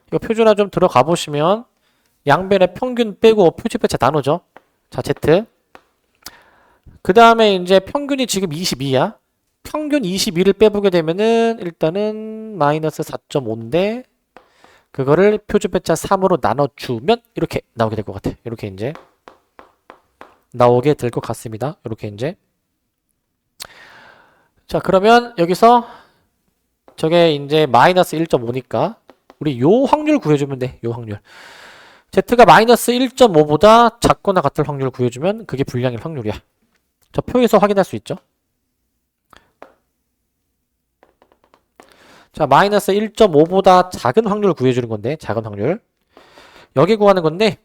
이거 표준화 좀 들어가 보시면 양변에 평균 빼고 표준 편차 나누죠. 자, z. 그 다음에 이제 평균이 지금 22야. 평균 22를 빼보게 되면은 일단은 마이너스 4.5인데 그거를 표준 편차 3으로 나눠주면 이렇게 나오게 될 것 같아. 이렇게 이제 나오게 될 것 같습니다. 이렇게 이제. 자, 그러면 여기서 저게 이제 마이너스 1.5니까 우리 요 확률 구해주면 돼. 요 확률. z가 마이너스 1.5보다 작거나 같을 확률 구해주면 그게 불량일 확률이야. 저 표에서 확인할 수 있죠. 자, 마이너스 1.5보다 작은 확률을 구해주는 건데, 작은 확률. 여기 구하는 건데,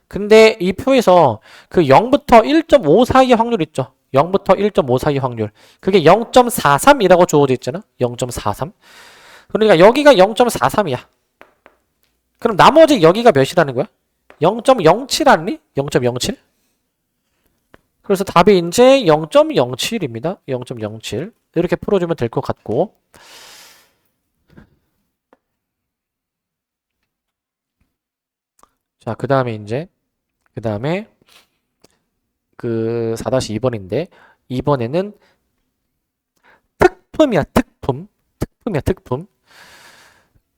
근데 이 표에서 그 0부터 1.5 사이의 확률 있죠. 0부터 1.5 사이의 확률. 그게 0.43이라고 주어져 있잖아. 0.43. 그러니까 여기가 0.43이야. 그럼 나머지 여기가 몇이라는 거야? 0.07 아니니? 0.07? 그래서 답이 이제 0.07입니다. 0.07. 이렇게 풀어주면 될 것 같고. 자, 그 다음에 그 4-2번인데, 이번에는 특품이야, 특품.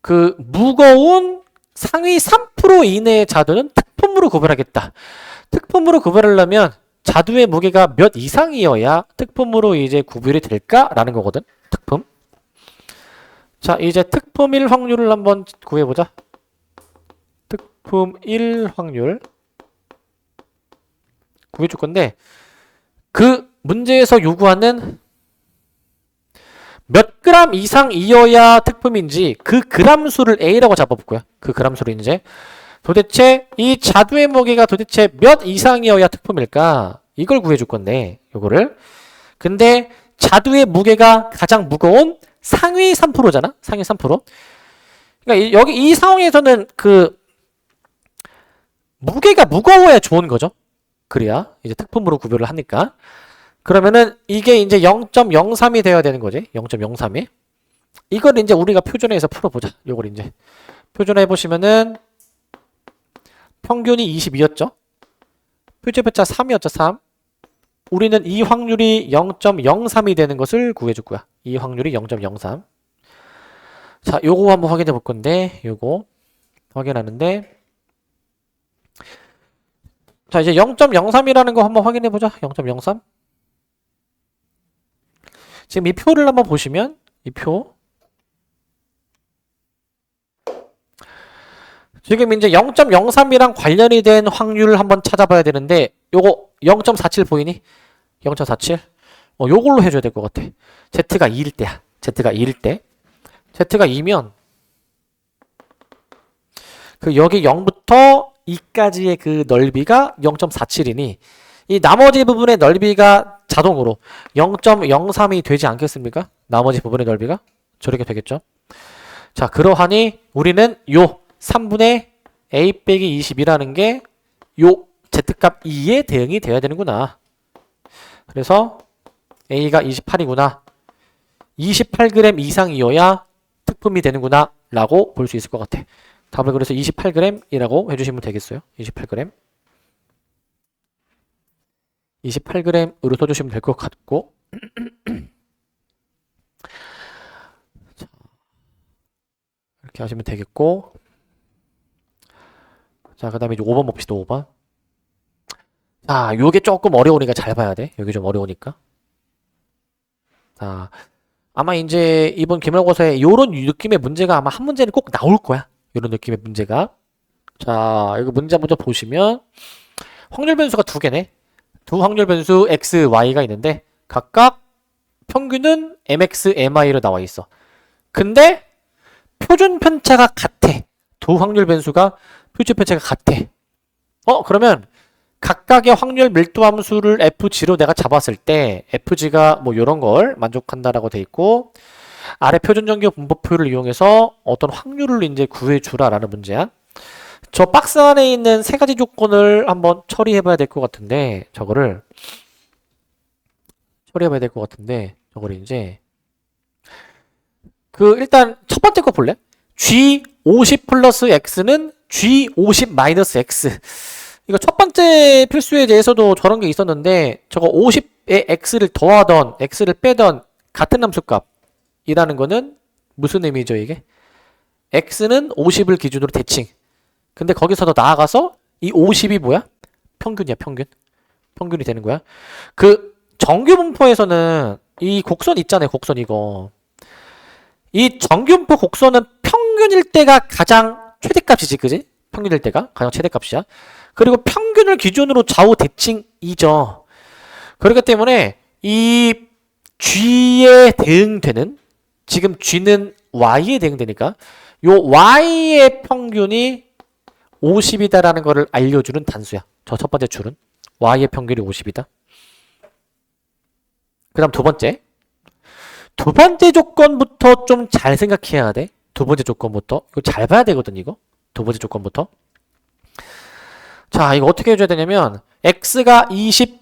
그 무거운 상위 3% 이내의 자두는 특품으로 구별하겠다. 특품으로 구별하려면 자두의 무게가 몇 이상이어야 특품으로 이제 구별이 될까라는 거거든. 특품. 자, 이제 특품일 확률을 한번 구해보자. 특품 1 확률 구해줄 건데, 그 문제에서 요구하는 몇 그램 이상이어야 특품인지 그 그램 수를 A라고 잡아볼 거야. 그 그램 수를 이제 도대체 이 자두의 무게가 도대체 몇 이상이어야 특품일까? 이걸 구해줄 건데, 요거를. 근데 자두의 무게가 가장 무거운 상위 3%잖아? 상위 3%. 그러니까 여기 이 상황에서는 그 무게가 무거워야 좋은 거죠. 그래야 이제 특품으로 구별을 하니까. 그러면은 이게 이제 0.03이 돼야 되는 거지. 0.03이. 이걸 이제 우리가 표준화해서 풀어보자. 요걸 이제 표준화해 보시면은 평균이 22였죠. 표준표차 3이었죠. 3. 우리는 이 확률이 0.03이 되는 것을 구해줄 거야. 이 확률이 0.03. 자, 요거 한번 확인해 볼 건데, 요거 확인하는데, 자, 이제 0.03이라는 거 한번 확인해 보자. 0.03. 지금 이 표를 한번 보시면, 이 표. 지금 이제 0.03이랑 관련이 된 확률을 한번 찾아봐야 되는데, 요거 0.47 보이니? 0.47? 요걸로 해줘야 될 것 같아. Z가 2일 때야. Z가 2일 때. Z가 2면, 그 여기 0부터 2까지의 그 넓이가 0.47이니, 이 나머지 부분의 넓이가 자동으로 0.03이 되지 않겠습니까? 나머지 부분의 넓이가? 저렇게 되겠죠? 자, 그러하니 우리는 요 3분의 a 빼기 20이라는 게 요 z값 2에 대응이 돼야 되는구나. 그래서 a가 28이구나. 28g 이상이어야 특품이 되는구나 라고 볼 수 있을 것 같아. 답을 그래서 28g이라고 해주시면 되겠어요. 28g. 28g으로 써주시면 될 것 같고. 자, 이렇게 하시면 되겠고. 자, 그 다음에 이제 5번 봅시다. 5번. 자, 요게 조금 어려우니까 잘 봐야 돼. 여기 좀 어려우니까. 자, 아마 이제 이번 기말고사에 요런 느낌의 문제가 아마 한 문제는 꼭 나올 거야. 요런 느낌의 문제가. 자, 이거 문제 먼저 보시면 확률 변수가 두 개네. 두 확률 변수 x, y가 있는데 각각 평균은 mx, mi로 나와 있어. 근데 표준 편차가 같아. 두 확률 변수가 표준 편차가 같아. 그러면 각각의 확률 밀도 함수를 fg로 내가 잡았을 때 fg가 뭐 요런 걸 만족한다라고 돼 있고, 아래 표준정규 분포표를 이용해서 어떤 확률을 이제 구해주라라는 문제야. 저 박스 안에 있는 세 가지 조건을 한번 처리해봐야 될 것 같은데, 저거를 처리해봐야 될 것 같은데, 저걸 이제 일단 첫 번째 거 볼래? G50 플러스 X는 G50 마이너스 X. 이거 첫 번째 필수에 대해서도 저런 게 있었는데, 저거 50에 X를 더하던 X를 빼던 같은 함수값이라는 거는 무슨 의미죠, 이게? X는 50을 기준으로 대칭. 근데 거기서 더 나아가서 이 50이 뭐야? 평균이야, 평균. 평균이 되는 거야. 그 정규 분포에서는 이 곡선 있잖아요, 곡선 이거. 이 정규 분포 곡선은 평균일 때가 가장 최대값이지, 그지? 평균일 때가 가장 최대값이야. 그리고 평균을 기준으로 좌우 대칭이죠. 그렇기 때문에 이 G에 대응되는, 지금 G는 Y에 대응되니까 요 Y의 평균이 50이다라는 것을 알려주는 단수야. 저 첫 번째 줄은 Y의 평균이 50이다. 그 다음 두 번째 조건부터 좀 잘 생각해야 돼. 두 번째 조건부터 이거 잘 봐야 되거든. 이거 두 번째 조건부터. 자, 이거 어떻게 해줘야 되냐면 x가 20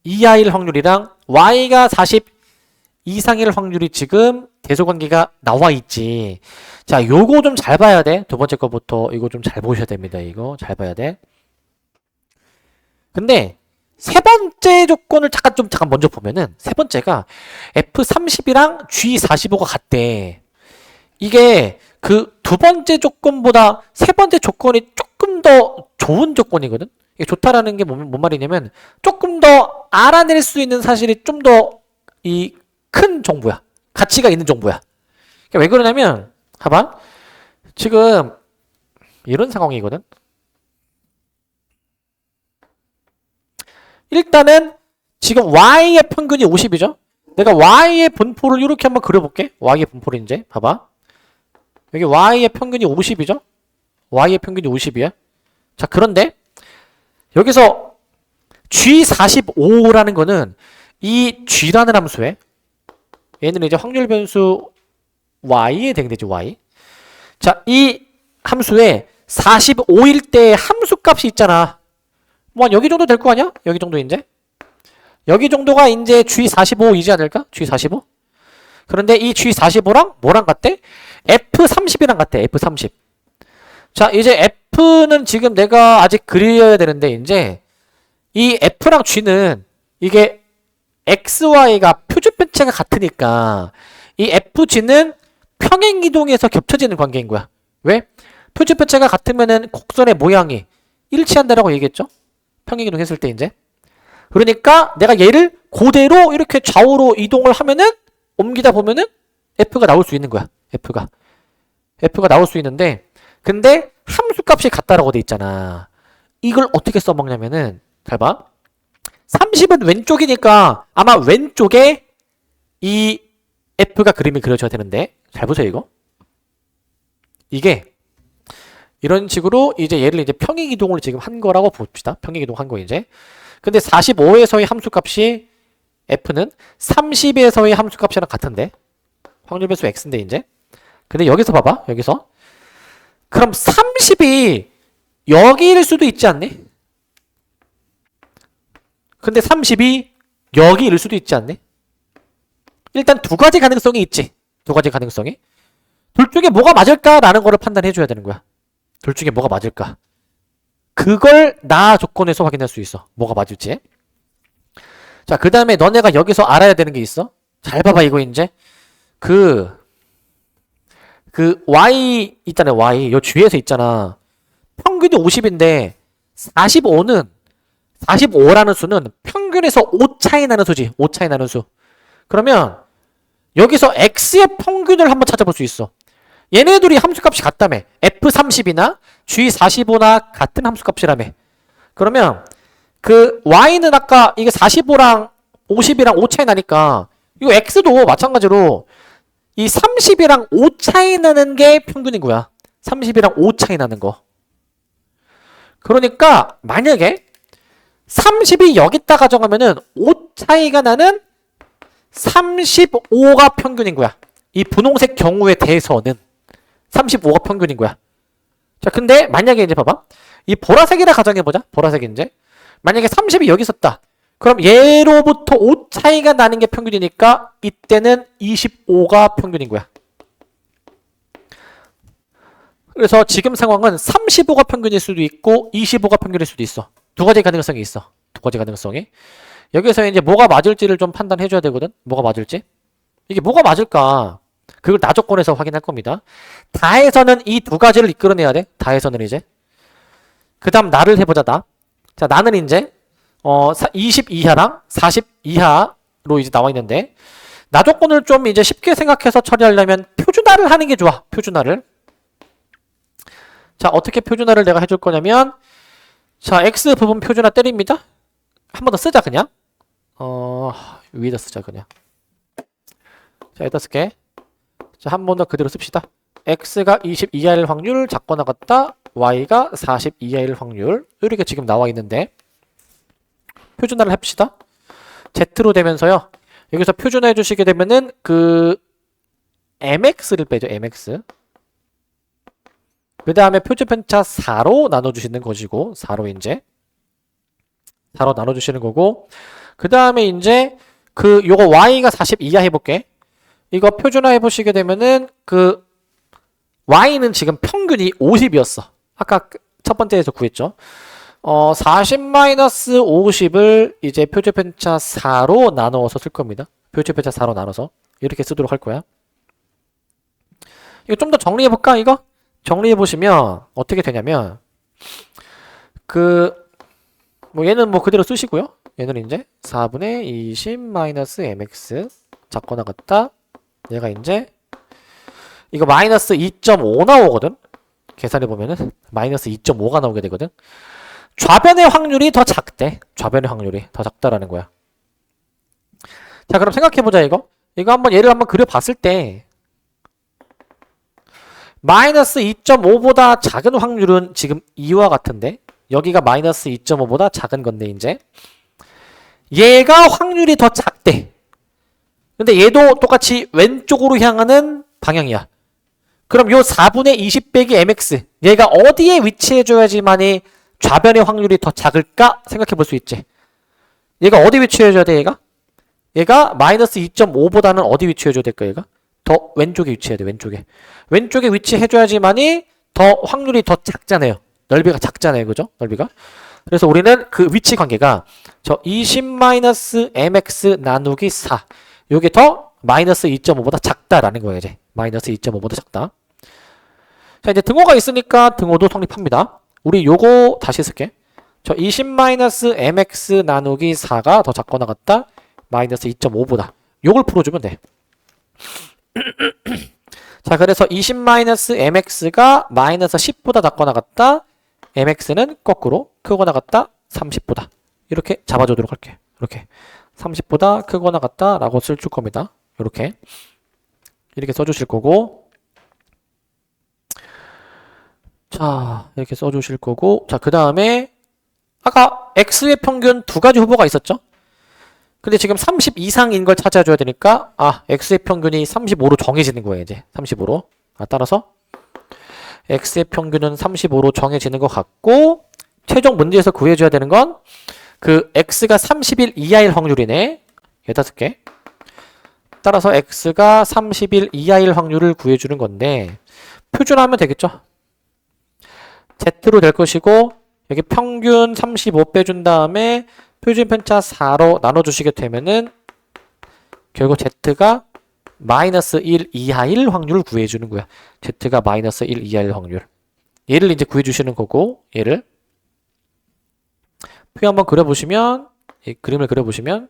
이하일 확률이랑 y가 40 이상일 확률이 지금 대소관계가 나와 있지. 자, 요거 좀 잘 봐야 돼. 두 번째 거부터 이거 좀 잘 보셔야 됩니다. 이거 잘 봐야 돼. 근데 세 번째 조건을 잠깐 먼저 보면은, 세 번째가 F30이랑 G45가 같대. 이게 그 두 번째 조건보다 세 번째 조건이 조금 더 좋은 조건이거든. 이게 좋다라는 게 뭔 말이냐면 조금 더 알아낼 수 있는 사실이 좀 더 이 큰 정보야. 가치가 있는 정보야. 그러니까 왜 그러냐면, 봐봐. 지금 이런 상황이거든. 일단은 지금 y의 평균이 50이죠. 내가 y의 분포를 이렇게 한번 그려볼게. y의 분포를 이제 봐봐. 여기 y의 평균이 50이죠. y의 평균이 50이야. 자, 그런데 여기서 G45라는 거는 이 G라는 함수에 얘는 이제 확률 변수 Y에 해당되죠, Y. 자, 이 함수에 45일 때 함수값이 있잖아. 뭐, 한 여기 정도 될 거 아니야? 여기 정도 이제. 여기 정도가 이제 G45이지 않을까? G45? 그런데 이 G45랑 뭐랑 같대? F30이랑 같대, F30. 자, 이제 F는 지금 내가 아직 그려야 되는데, 이제 이 F랑 G는 이게 XY가 표준편차가 같으니까 이 FG는 평행이동에서 겹쳐지는 관계인 거야. 왜? 표준편차가 같으면은 곡선의 모양이 일치한다라고 얘기했죠? 평행이동 했을 때 이제. 그러니까 내가 얘를 그대로 이렇게 좌우로 이동을 하면은 옮기다 보면은 F가 나올 수 있는 거야. F가 나올 수 있는데 근데 함수값이 같다라고 돼 있잖아. 이걸 어떻게 써먹냐면은 잘 봐. 30은 왼쪽이니까 아마 왼쪽에 이 F가 그림이 그려져야 되는데 잘 보세요 이거. 이게 이런 식으로 이제 얘를 이제 평행이동을 지금 한 거라고 봅시다. 평행이동 한 거 이제. 근데 45에서의 함수값이 F는 30에서의 함수값이랑 같은데 확률 변수 X인데 이제. 근데 여기서 봐봐. 여기서 그럼 30이 여기일 수도 있지 않니? 근데 30이 여기일 수도 있지 않니? 일단 두 가지 가능성이 있지. 두 가지 가능성이. 둘 중에 뭐가 맞을까라는 거를 판단해 줘야 되는 거야. 둘 중에 뭐가 맞을까? 그걸 나 조건에서 확인할 수 있어. 뭐가 맞을지. 자, 그 다음에 너네가 여기서 알아야 되는 게 있어. 잘 봐봐, 이거 이제. Y 있잖아, Y. 요 주위에서 있잖아. 평균이 50인데, 45라는 수는 평균에서 5 차이 나는 수지. 5 차이 나는 수. 그러면, 여기서 X의 평균을 한번 찾아볼 수 있어. 얘네들이 함수값이 같다며. F30이나 G45나 같은 함수값이라며. 그러면 그 Y는 아까 이게 45랑 50이랑 5 차이 나니까 이거 X도 마찬가지로 이 30이랑 5 차이 나는 게 평균인 거야. 30이랑 5 차이 나는 거. 그러니까 만약에 30이 여기다 가정하면은 5 차이가 나는 35가 평균인 거야. 이 분홍색 경우에 대해서는 35가 평균인 거야. 자, 근데 만약에 이제 봐봐. 이 보라색이라 가정해보자. 보라색 이제. 만약에 30이 여기 있었다. 그럼 얘로부터 5 차이가 나는 게 평균이니까 이때는 25가 평균인 거야. 그래서 지금 상황은 35가 평균일 수도 있고 25가 평균일 수도 있어. 두 가지 가능성이 있어. 두 가지 가능성이. 여기서 이제 뭐가 맞을지를 좀 판단해줘야 되거든. 뭐가 맞을지. 이게 뭐가 맞을까? 그걸 나 조건에서 확인할 겁니다. 다에서는 이 두 가지를 이끌어내야 돼. 다에서는 이제. 그 다음 나를 해보자, 나. 자, 나는 이제 20 이하랑 40 이하로 이제 나와 있는데 나 조건을 좀 이제 쉽게 생각해서 처리하려면 표준화를 하는 게 좋아. 표준화를. 자, 어떻게 표준화를 내가 해줄 거냐면 자, X 부분 표준화 때립니다. 한 번 더 쓰자, 그냥. 위에다 쓰자, 그냥. 자, 여기다 쓸게. 자, 한 번 더 그대로 씁시다. X가 20 이하일 확률 작거나 같다. Y가 40 이하일 확률. 이렇게 지금 나와 있는데 표준화를 해봅시다. Z로 되면서요. 여기서 표준화해 주시게 되면은 그 MX를 빼죠. MX. 그 다음에 표준편차 4로 나눠주시는 것이고 4로 이제 4로 나눠주시는 거고 그 다음에 이제 요거 Y가 40 이하 해볼게. 이거 표준화 해보시게 되면은 Y는 지금 평균이 50이었어. 아까 첫 번째에서 구했죠. 40-50을 이제 표준편차 4로 나누어서 쓸 겁니다. 표준편차 4로 나눠서 이렇게 쓰도록 할 거야. 이거 좀 더 정리해볼까, 이거? 정리해보시면 어떻게 되냐면 뭐 얘는 뭐 그대로 쓰시고요. 얘는 이제 4분의 20 마이너스 mx 작거나 같다. 얘가 이제 이거 마이너스 2.5 나오거든. 계산해보면은 마이너스 2.5가 나오게 되거든. 좌변의 확률이 더 작대. 좌변의 확률이 더 작다라는 거야. 자, 그럼 생각해보자, 이거. 이거 한번 예를 한번 그려봤을 때 마이너스 2.5보다 작은 확률은 지금 2와 같은데 여기가 마이너스 2.5보다 작은 건데 이제 얘가 확률이 더 작대. 근데 얘도 똑같이 왼쪽으로 향하는 방향이야. 그럼 요 4분의 20 빼기 mx 얘가 어디에 위치해줘야지만이 좌변의 확률이 더 작을까 생각해 볼 수 있지. 얘가 어디 위치해줘야 돼, 얘가? 얘가 마이너스 2.5보다는 어디 위치해줘야 될까, 얘가? 더 왼쪽에 위치해야 돼, 왼쪽에. 왼쪽에 위치해줘야지만이 더 확률이 더 작잖아요. 넓이가 작잖아요, 그죠? 넓이가. 그래서 우리는 그 위치 관계가 저 20-mx 나누기 4 요게 더 마이너스 2.5보다 작다라는 거예요, 이제. 마이너스 2.5보다 작다. 자, 이제 등호가 있으니까 등호도 성립합니다. 우리 요거 다시 쓸게. 저 20-mx 나누기 4가 더 작거나 같다. 마이너스 2.5보다. 요걸 풀어주면 돼. 자, 그래서 20-mx가 마이너스 10보다 작거나 같다. mx는 거꾸로 크거나 같다. 30보다. 이렇게 잡아주도록 할게. 이렇게 30보다 크거나 같다 라고 쓸 줄 겁니다. 이렇게 써주실 거고, 자, 이렇게 써주실 거고, 자, 그 다음에 아까 x의 평균 두 가지 후보가 있었죠? 근데 지금 30 이상인 걸 찾아줘야 되니까 x의 평균이 35로 정해지는 거예요, 이제. 35로. 따라서 x의 평균은 35로 정해지는 것 같고, 최종 문제에서 구해줘야 되는 건 그 x가 30일 이하일 확률이네. 여기다 쓸게. 따라서 x가 30일 이하일 확률을 구해주는 건데 표준화하면 되겠죠. z로 될 것이고 여기 평균 35 빼준 다음에 표준 편차 4로 나눠주시게 되면은 결국 z가 마이너스 1 이하일 확률을 구해주는 거야. z가 마이너스 1 이하일 확률. 얘를 이제 구해주시는 거고, 얘를 표 한번 그려보시면, 이 그림을 그려보시면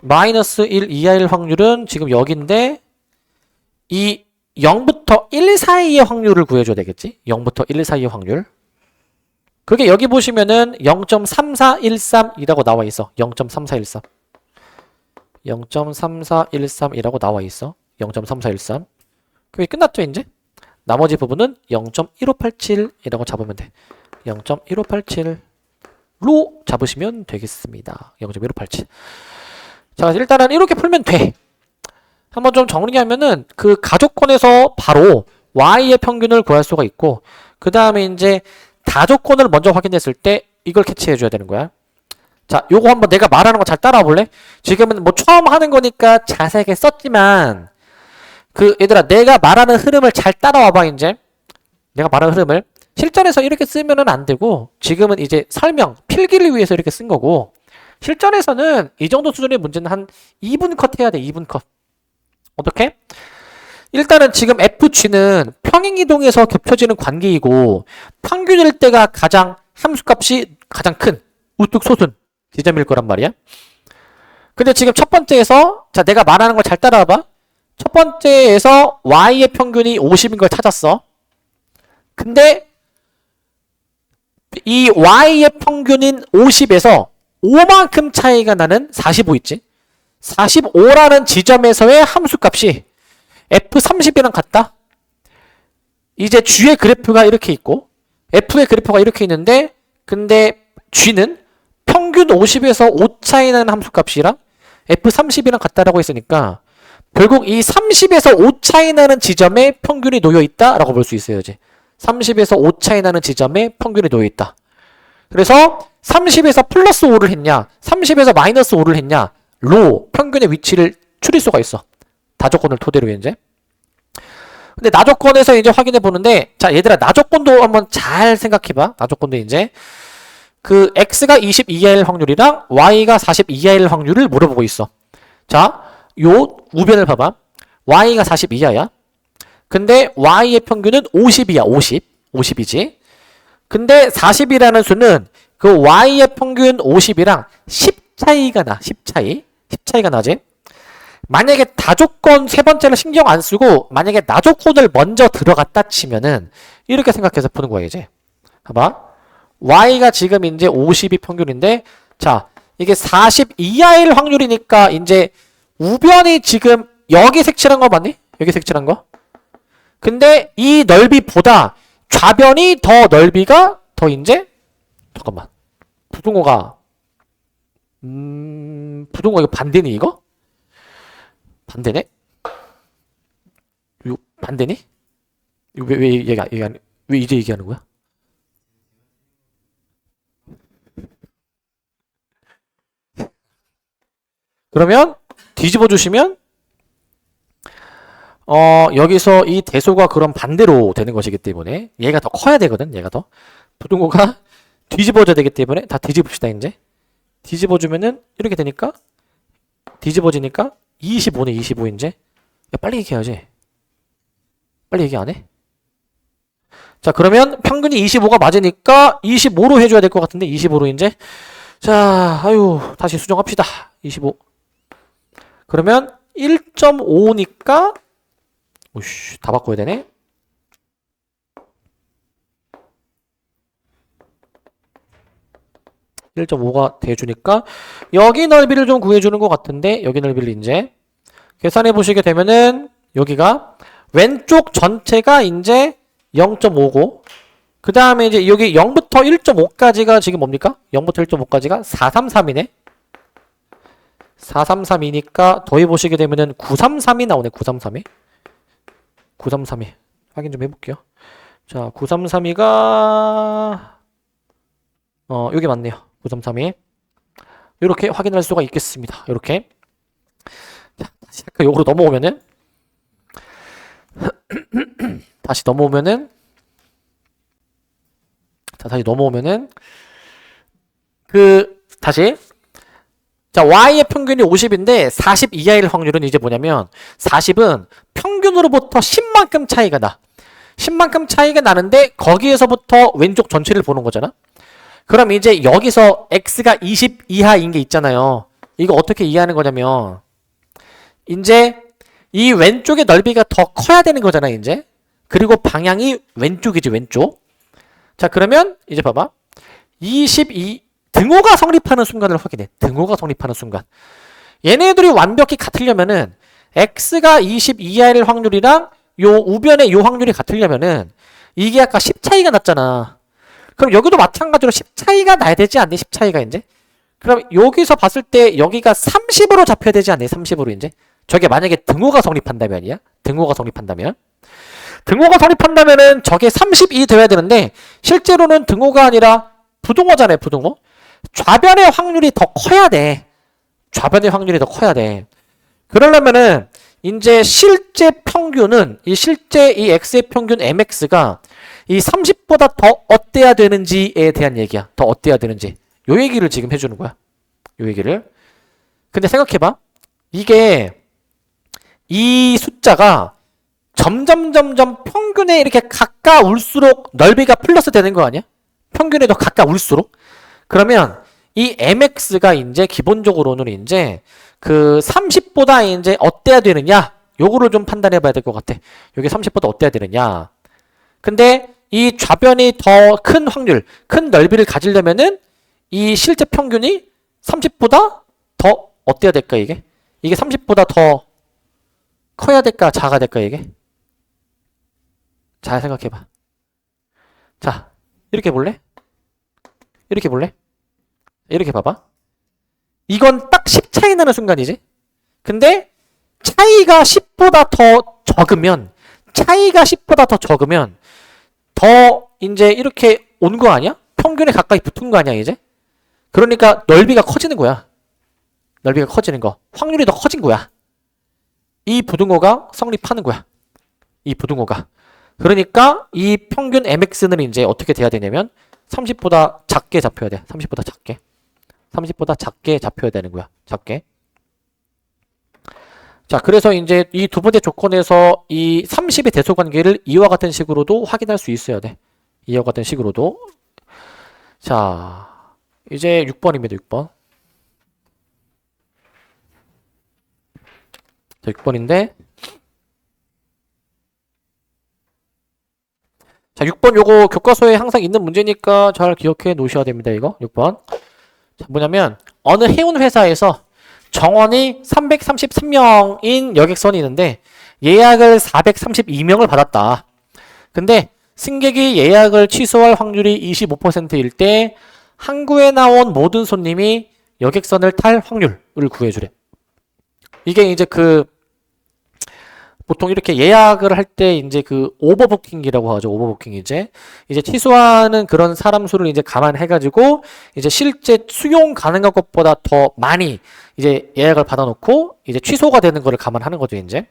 마이너스 1 이하일 확률은 지금 여기인데 이 0부터 1 사이의 확률을 구해줘야 되겠지? 0부터 1 사이의 확률. 그게 여기 보시면은 0.3413이라고 나와 있어. 0.3413. 0.3413이라고 나와 있어. 0.3413. 그게 끝났죠, 이제? 나머지 부분은 0.1587이라고 잡으면 돼. 0.1587로 잡으시면 되겠습니다. 0.1587. 자, 일단은 이렇게 풀면 돼. 한번 좀 정리하면은 그 가족권에서 바로 y의 평균을 구할 수가 있고, 그 다음에 이제 다조건을 먼저 확인했을 때 이걸 캐치해 줘야 되는 거야. 자, 요거 한번 내가 말하는 거 잘 따라와 볼래? 지금은 뭐 처음 하는 거니까 자세하게 썼지만 그 얘들아, 내가 말하는 흐름을 잘 따라와 봐. 이제 내가 말하는 흐름을 실전에서 이렇게 쓰면은 안 되고, 지금은 이제 설명, 필기를 위해서 이렇게 쓴 거고, 실전에서는 이 정도 수준의 문제는 한 2분 컷 해야 돼. 2분 컷. 어떻게? 일단은 지금 FG는 평행이동에서 겹쳐지는 관계이고 평균일 때가 가장 함수값이 가장 큰 우뚝 솟은 지점일 거란 말이야. 근데 지금 첫 번째에서, 자, 내가 말하는 걸 잘 따라와봐. 첫 번째에서 y의 평균이 50인 걸 찾았어. 근데 이 y의 평균인 50에서 5만큼 차이가 나는 45 있지. 45라는 지점에서의 함수값이 F30이랑 같다. 이제 G의 그래프가 이렇게 있고 F의 그래프가 이렇게 있는데, 근데 G는 평균 50에서 5 차이 나는 함수값이랑 F30이랑 같다라고 했으니까 결국 이 30에서 5 차이 나는 지점에 평균이 놓여 있다라고 볼 수 있어요. 이제 30에서 5 차이 나는 지점에 평균이 놓여 있다. 그래서 30에서 플러스 5를 했냐, 30에서 마이너스 5를 했냐, 로 평균의 위치를 추릴 수가 있어. 다조건을 토대로 이제. 근데 나조건에서 이제 확인해 보는데, 자, 얘들아, 나조건도 한번 잘 생각해 봐. 나조건도 이제 그 x가 20 이하일 확률이랑 y가 40 이하일 확률을 물어보고 있어. 자, 요 우변을 봐봐. y가 40 이하야. 근데 y의 평균은 50이야. 50이지. 근데 40이라는 수는 그 y의 평균 50이랑 10 차이가 나. 10 차이가 나지. 만약에 다조건 세 번째를 신경 안 쓰고 만약에 나조건을 먼저 들어갔다 치면은 이렇게 생각해서 푸는 거야, 이제. 봐봐. Y가 지금 이제 50이 평균인데, 자, 이게 40 이하일 확률이니까 이제 우변이 지금 여기 색칠한 거 맞니? 여기 색칠한 거? 근데 이 넓이보다 좌변이 더 넓이가 더 이제 잠깐만. 부등호가 부등호 이거 반대니 이거? 반대네? 이거 반대니? 이거 왜 이제 얘기하는 거야? 그러면 뒤집어 주시면 여기서 이 대소가 그럼 반대로 되는 것이기 때문에 얘가 더 커야 되거든. 얘가 더 부등호가 뒤집어져야 되기 때문에 다 뒤집읍시다. 이제 뒤집어 주면은 이렇게 되니까 뒤집어지니까 25네. 25 이제. 야, 빨리 얘기해야지. 빨리 얘기 안 해? 자, 그러면 평균이 25가 맞으니까 25로 해줘야 될 것 같은데 25로 이제. 자, 아유, 다시 수정합시다. 25. 그러면 1.5니까 오씨, 다 바꿔야 되네. (1.5가) 돼주니까 여기 넓이를 좀 구해주는 것 같은데 여기 넓이를 이제 계산해 보시게 되면은 여기가 왼쪽 전체가 이제 0.5고 그 다음에 이제 여기 0부터 1.5까지가 지금 뭡니까? 0부터 1.5까지가 433이네. 433이니까 더해 보시게 되면은 933이 나오네. 933이. 933이. 확인 좀 해볼게요. 자, 933이가 여기 맞네요. 933이. 이렇게 확인할 수가 있겠습니다. 이렇게. 자, 다시 아까 요거로 넘어오면은 다시 넘어오면은 자, 다시 넘어오면은 다시 자, Y의 평균이 50인데 40 이하일 확률은 이제 뭐냐면 40은 평균으로부터 10만큼 차이가 나. 10만큼 차이가 나는데 거기에서부터 왼쪽 전체를 보는 거잖아. 그럼 이제 여기서 X가 20 이하인 게 있잖아요. 이거 어떻게 이해하는 거냐면 이제 이 왼쪽의 넓이가 더 커야 되는 거잖아, 이제. 그리고 방향이 왼쪽이지, 왼쪽. 자, 그러면 이제 봐봐. 22 등호가 성립하는 순간을 확인해. 등호가 성립하는 순간. 얘네들이 완벽히 같으려면은 X가 20 이하일 확률이랑 요 우변의 요 확률이 같으려면은 이게 아까 10 차이가 났잖아. 그럼 여기도 마찬가지로 10 차이가 나야 되지 않니? 10 차이가 이제. 그럼 여기서 봤을 때 여기가 30으로 잡혀야 되지 않니? 30으로 이제. 저게 만약에 등호가 성립한다면이야. 등호가 성립한다면. 등호가 성립한다면은 저게 30이 돼야 되는데 실제로는 등호가 아니라 부등호잖아요. 부등호. 좌변의 확률이 더 커야 돼. 좌변의 확률이 더 커야 돼. 그러려면은 이제 실제 평균은 실제 이 x의 평균 mx가 이 30보다 더 어때야 되는지에 대한 얘기야. 더 어때야 되는지. 요 얘기를 지금 해주는 거야. 요 얘기를. 근데 생각해봐. 이게 이 숫자가 점점 평균에 이렇게 가까울수록 넓이가 플러스 되는 거 아니야? 평균에 더 가까울수록. 그러면 이 mx가 이제 기본적으로는 이제 그 30보다 이제 어때야 되느냐? 요거를 좀 판단해 봐야 될 것 같아. 여기 30보다 어때야 되느냐? 근데 이 좌변이 더 큰 확률, 큰 넓이를 가지려면은 이 실제 평균이 30보다 더 어때야 될까, 이게? 이게 30보다 더 커야 될까, 작아야 될까, 이게? 잘 생각해 봐. 자, 이렇게 볼래? 이렇게 볼래? 이렇게 봐봐. 이건 딱 10 차이 나는 순간이지. 근데 차이가 10보다 더 적으면 더 이제 이렇게 온 거 아니야? 평균에 가까이 붙은 거 아니야, 이제? 그러니까 넓이가 커지는 거야. 넓이가 커지는 거. 확률이 더 커진 거야. 이 부등호가 성립하는 거야. 이 부등호가. 그러니까 이 평균 mx는 이제 어떻게 돼야 되냐면 30보다 작게 잡혀야 돼. 30보다 작게. 30보다 작게 잡혀야 되는 거야. 작게. 자, 그래서 이제 이 두 번째 조건에서 이 30의 대소 관계를 이와 같은 식으로도 확인할 수 있어야 돼. 이와 같은 식으로도. 자, 이제 6번입니다. 6번. 자, 6번인데 자, 6번 요거 교과서에 항상 있는 문제니까 잘 기억해 놓으셔야 됩니다. 이거 6번. 자, 뭐냐면 어느 해운 회사에서 정원이 333명인 여객선이 있는데 예약을 432명을 받았다. 근데 승객이 예약을 취소할 확률이 25%일 때 항구에 나온 모든 손님이 여객선을 탈 확률을 구해주래. 이게 이제 보통 이렇게 예약을 할 때 이제 오버부킹이라고 하죠. 오버부킹 이제 취소하는 그런 사람 수를 이제 감안해가지고 이제 실제 수용 가능한 것보다 더 많이 이제 예약을 받아놓고 이제 취소가 되는 거를 감안하는 거죠. 이제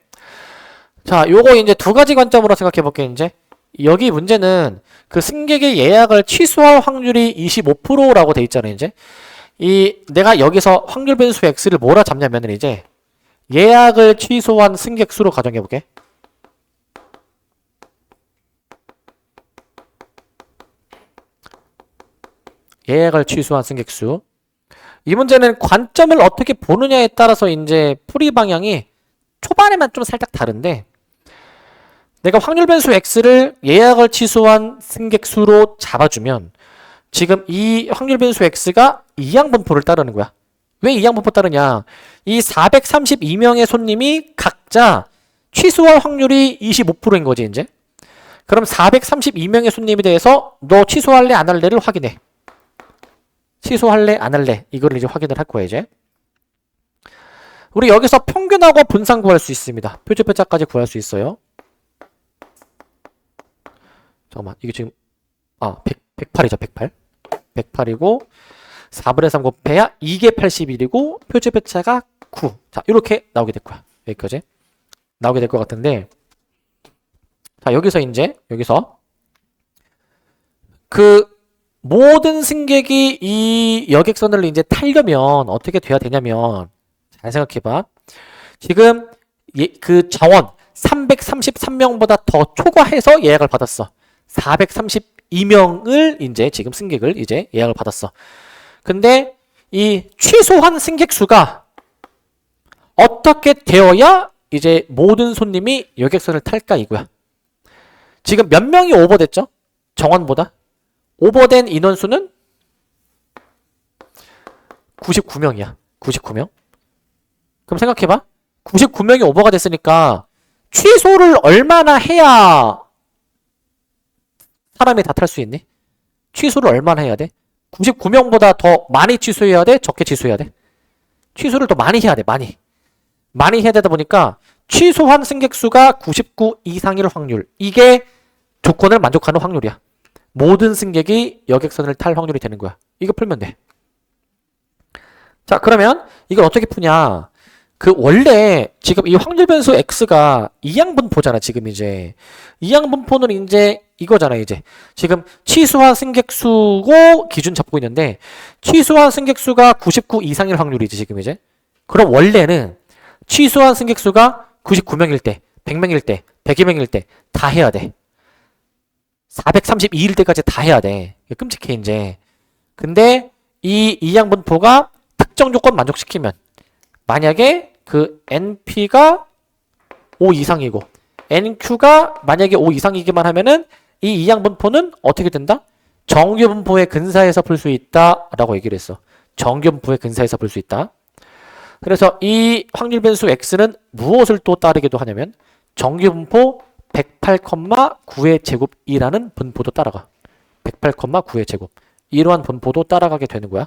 자, 요거 이제 두 가지 관점으로 생각해 볼게요. 이제 여기 문제는 승객의 예약을 취소할 확률이 25%라고 돼 있잖아요. 이제 내가 여기서 확률 변수 x를 뭐라 잡냐면은 이제 예약을 취소한 승객 수로 가정해 볼게. 예약을 취소한 승객 수. 이 문제는 관점을 어떻게 보느냐에 따라서 이제 풀이 방향이 초반에만 좀 살짝 다른데, 내가 확률 변수 x를 예약을 취소한 승객 수로 잡아주면 지금 이 확률 변수 x가 이항분포를 따르는 거야. 왜 이항분포 따르냐? 이 432명의 손님이 각자 취소할 확률이 25%인 거지 이제. 그럼 432명의 손님에 대해서 너 취소할래 안 할래를 확인해. 취소할래 안 할래 이거를 이제 확인을 할 거야 이제. 우리 여기서 평균하고 분산 구할 수 있습니다. 표준표차까지 구할 수 있어요. 잠깐만 이게 지금 108이죠. 108이고 4분의 3 곱해야 이게 81이고 표준표차가 9. 자, 이렇게 나오게 될 거야. 여기까지 나오게 될 것 같은데, 자, 여기서 모든 승객이 이 여객선을 이제 타려면 어떻게 돼야 되냐면, 잘 생각해봐. 지금 정원 333명보다 더 초과해서 예약을 받았어. 432명을 이제 지금 승객을 이제 예약을 받았어. 근데 이 취소한 승객 수가 어떻게 되어야 이제 모든 손님이 여객선을 탈까 이거야. 지금 몇 명이 오버됐죠? 정원보다. 오버된 인원수는 99명이야. 99명. 그럼 생각해봐. 99명이 오버가 됐으니까 취소를 얼마나 해야 사람이 다 탈 수 있니? 취소를 얼마나 해야 돼? 99명보다 더 많이 취소해야 돼? 적게 취소해야 돼? 취소를 더 많이 해야 돼. 많이 해야 되다 보니까 취소한 승객 수가 99 이상일 확률. 이게 조건을 만족하는 확률이야. 모든 승객이 여객선을 탈 확률이 되는 거야. 이거 풀면 돼. 자, 그러면 이걸 어떻게 푸냐? 원래 지금 이 확률 변수 x가 이항분포잖아. 지금 이제 이항분포는 이제 이거잖아. 이제 지금 취소한 승객 수고 기준 잡고 있는데, 취소한 승객 수가 99 이상일 확률이지 지금 이제. 그럼 원래는 취소한 승객 수가 99명일 때, 100명일 때, 102명일 때 다 해야 돼. 432일 때까지 다 해야 돼. 끔찍해 이제. 근데 이 이항분포가 특정 조건 만족시키면, 만약에 NP가 5 이상이고 NQ가 만약에 5 이상이기만 하면은 이 이항분포는 어떻게 된다? 정규분포의 근사에서 풀 수 있다 라고 얘기를 했어. 정규분포의 근사에서 풀 수 있다. 그래서 이 확률 변수 x는 무엇을 또 따르기도 하냐면 정규분포 108,9의 제곱이라는 분포도 따라가. 108,9의 제곱. 이러한 분포도 따라가게 되는 거야.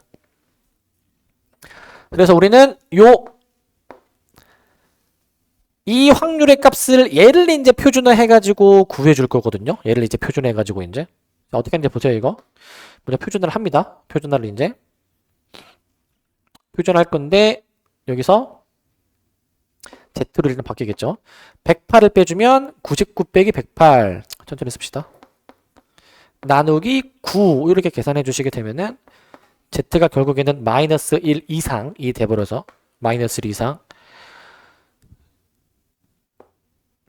그래서 우리는 이 확률의 값을 얘를 이제 표준화해가지고 구해줄 거거든요. 얘를 이제 표준화해가지고 이제. 자, 어떻게 하는지 보세요, 이거. 먼저 표준화를 합니다. 표준화를 이제. 표준화할 건데, 여기서 Z로 일단 바뀌겠죠. 108을 빼주면 99 빼기 108. 천천히 씁시다. 나누기 9. 이렇게 계산해 주시게 되면은 Z가 결국에는 마이너스 1 이상이 돼버려서 마이너스 1 이상.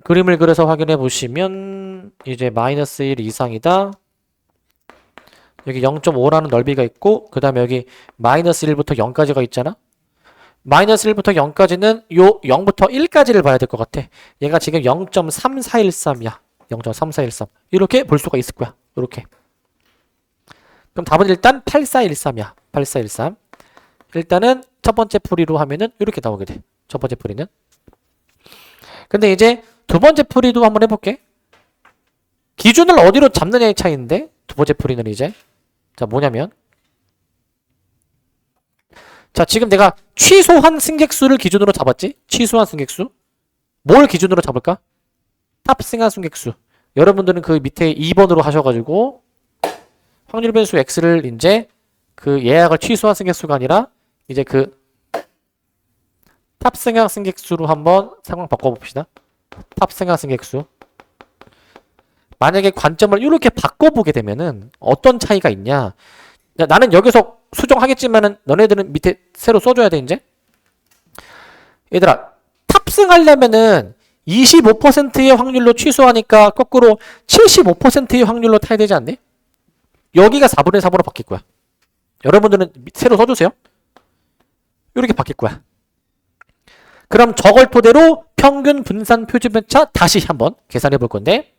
그림을 그려서 확인해 보시면 이제 마이너스 1 이상이다. 여기 0.5라는 넓이가 있고 그 다음에 여기 마이너스 1부터 0까지가 있잖아. 마이너스 1부터 0까지는 요 0부터 1까지를 봐야 될 것 같아. 얘가 지금 0.3413이야. 0.3413 이렇게 볼 수가 있을 거야. 이렇게. 그럼 답은 일단 8413이야. 8413. 일단은 첫 번째 풀이로 하면은 이렇게 나오게 돼. 첫 번째 풀이는. 근데 이제 두 번째 풀이도 한번 해볼게. 기준을 어디로 잡느냐의 차이인데 두 번째 풀이는 이제 자 뭐냐면 자 지금 내가 취소한 승객수를 기준으로 잡았지? 취소한 승객수. 뭘 기준으로 잡을까? 탑승한 승객수. 여러분들은 그 밑에 2번으로 하셔가지고 확률 변수 x를 이제 그 예약을 취소한 승객수가 아니라 이제 그 탑승한 승객수로 한번 상황 바꿔봅시다. 탑승한 승객수. 만약에 관점을 이렇게 바꿔보게 되면은 어떤 차이가 있냐? 나는 여기서 수정하겠지만은 너네들은 밑에 새로 써줘야 돼 이제. 얘들아 탑승하려면은 25%의 확률로 취소하니까 거꾸로 75%의 확률로 타야 되지 않니? 여기가 4분의 3으로 바뀔 거야. 여러분들은 새로 써주세요. 이렇게 바뀔 거야. 그럼 저걸 토대로 평균 분산 표준편차 다시 한번 계산해 볼 건데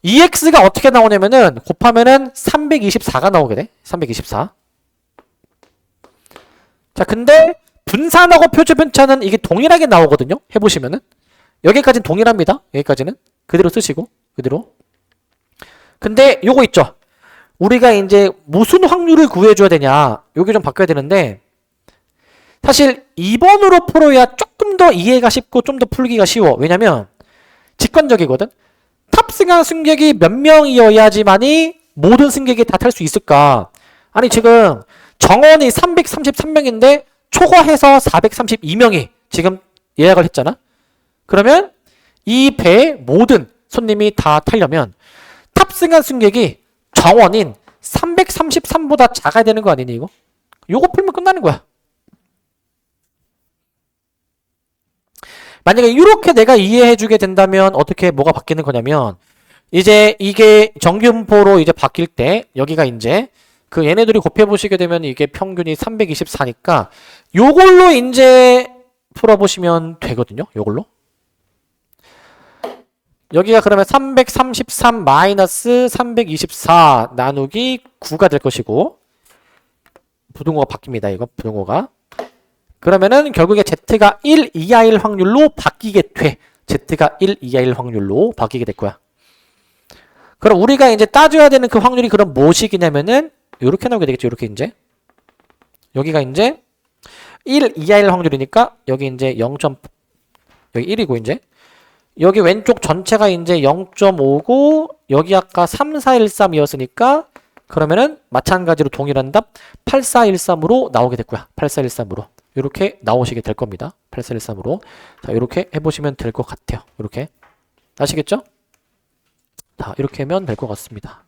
EX가 어떻게 나오냐면은 곱하면은 324가 나오게 돼. 324. 자, 근데 분산하고 표준편차는 이게 동일하게 나오거든요. 해보시면은 여기까지는 동일합니다. 여기까지는 그대로 쓰시고 그대로. 근데 요거 있죠. 우리가 이제 무슨 확률을 구해줘야 되냐. 요게 좀 바뀌어야 되는데 사실 2번으로 풀어야 조금 더 이해가 쉽고 좀 더 풀기가 쉬워. 왜냐면 직관적이거든. 탑승한 승객이 몇 명이어야지만이 모든 승객이 다 탈 수 있을까? 아니 지금 정원이 333명인데 초과해서 432명이 지금 예약을 했잖아. 그러면 이 배에 모든 손님이 다 타려면 탑승한 승객이 정원인 333보다 작아야 되는 거 아니니 이거? 요거 풀면 끝나는 거야. 만약에 이렇게 내가 이해해주게 된다면 어떻게 뭐가 바뀌는 거냐면 이제 이게 정규분포로 이제 바뀔 때 여기가 이제 그 얘네들이 곱해보시게 되면 이게 평균이 324니까 요걸로 이제 풀어보시면 되거든요. 요걸로. 여기가 그러면 333 마이너스 324 나누기 9가 될 것이고 부등호가 바뀝니다. 이거 부등호가. 그러면은 결국에 Z가 1 이하일 확률로 바뀌게 돼. Z가 1 이하일 확률로 바뀌게 될 거야. 그럼 우리가 이제 따져야 되는 그 확률이 그럼 무엇이냐면은 이렇게 나오게 되겠죠. 이렇게 이제 여기가 이제 1 이하일 확률이니까 여기 이제 0. 여기 1이고 이제 여기 왼쪽 전체가 이제 0.5고 여기 아까 3413이었으니까 그러면은 마찬가지로 동일한 답 8413으로 나오게 될 거야. 8413으로. 이렇게 나오시게 될 겁니다. 8413으로. 자, 이렇게 해보시면 될 것 같아요. 이렇게. 아시겠죠? 자, 이렇게 하면 될 것 같습니다.